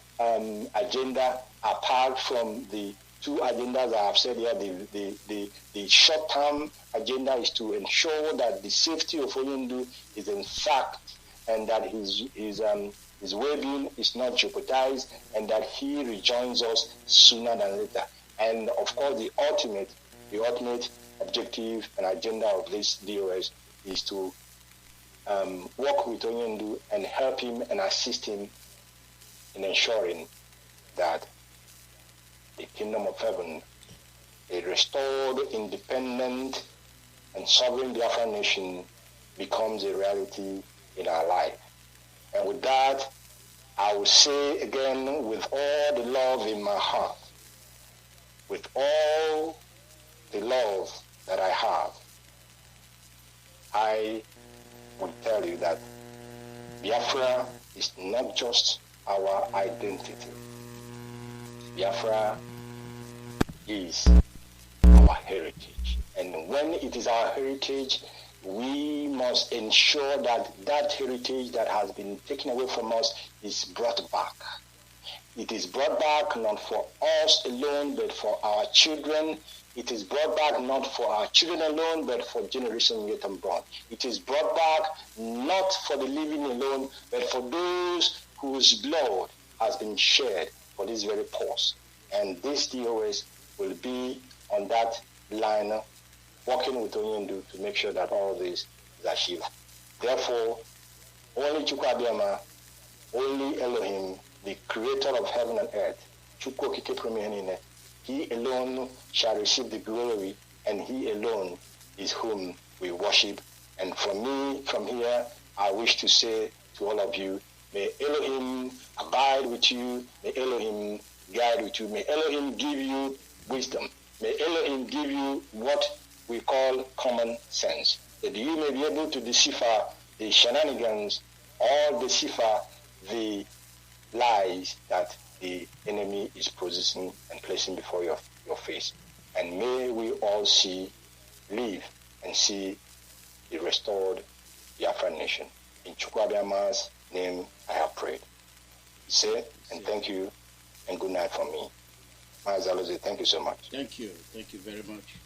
agenda apart from the two agendas I have said here. The short-term agenda is to ensure that the safety of Onyendu is in fact, and that his well-being is not jeopardized, and that he rejoins us sooner than later. And of course, the ultimate objective and agenda of this DOS is to work with Onyendu and help him and assist him in ensuring that the kingdom of heaven, a restored, independent, and sovereign Biafra nation, becomes a reality in our life. And with that, I will say again, with all the love in my heart, with all the love that I have, I will tell you that Biafra is not just our identity. Biafra is our heritage. And when it is our heritage, we must ensure that that heritage that has been taken away from us is brought back. It is brought back not for us alone, but for our children. It is brought back not for our children alone, but for generations yet unborn. It is brought back not for the living alone, but for those whose blood has been shed for this very cause. And this DOS will be on that line, working with Onyendu to make sure that all this is achieved. Therefore, only Chukwu Abịama, only Elohim, the creator of heaven and earth, Chukwu Okike Premierine, he alone shall receive the glory, and he alone is whom we worship. And from me, from here, I wish to say to all of you, may Elohim abide with you, may Elohim guide with you, may Elohim give you wisdom, may Elohim give you what we call common sense, that you may be able to decipher the shenanigans or decipher the lies that the enemy is possessing and placing before your face. And may we all live and see the restored Biafra nation. In Chukwu Abịama's name, I have prayed. Say, and thank you, and good night from me. Mazi Chika Edoziem, thank you so much. Thank you. Thank you very much.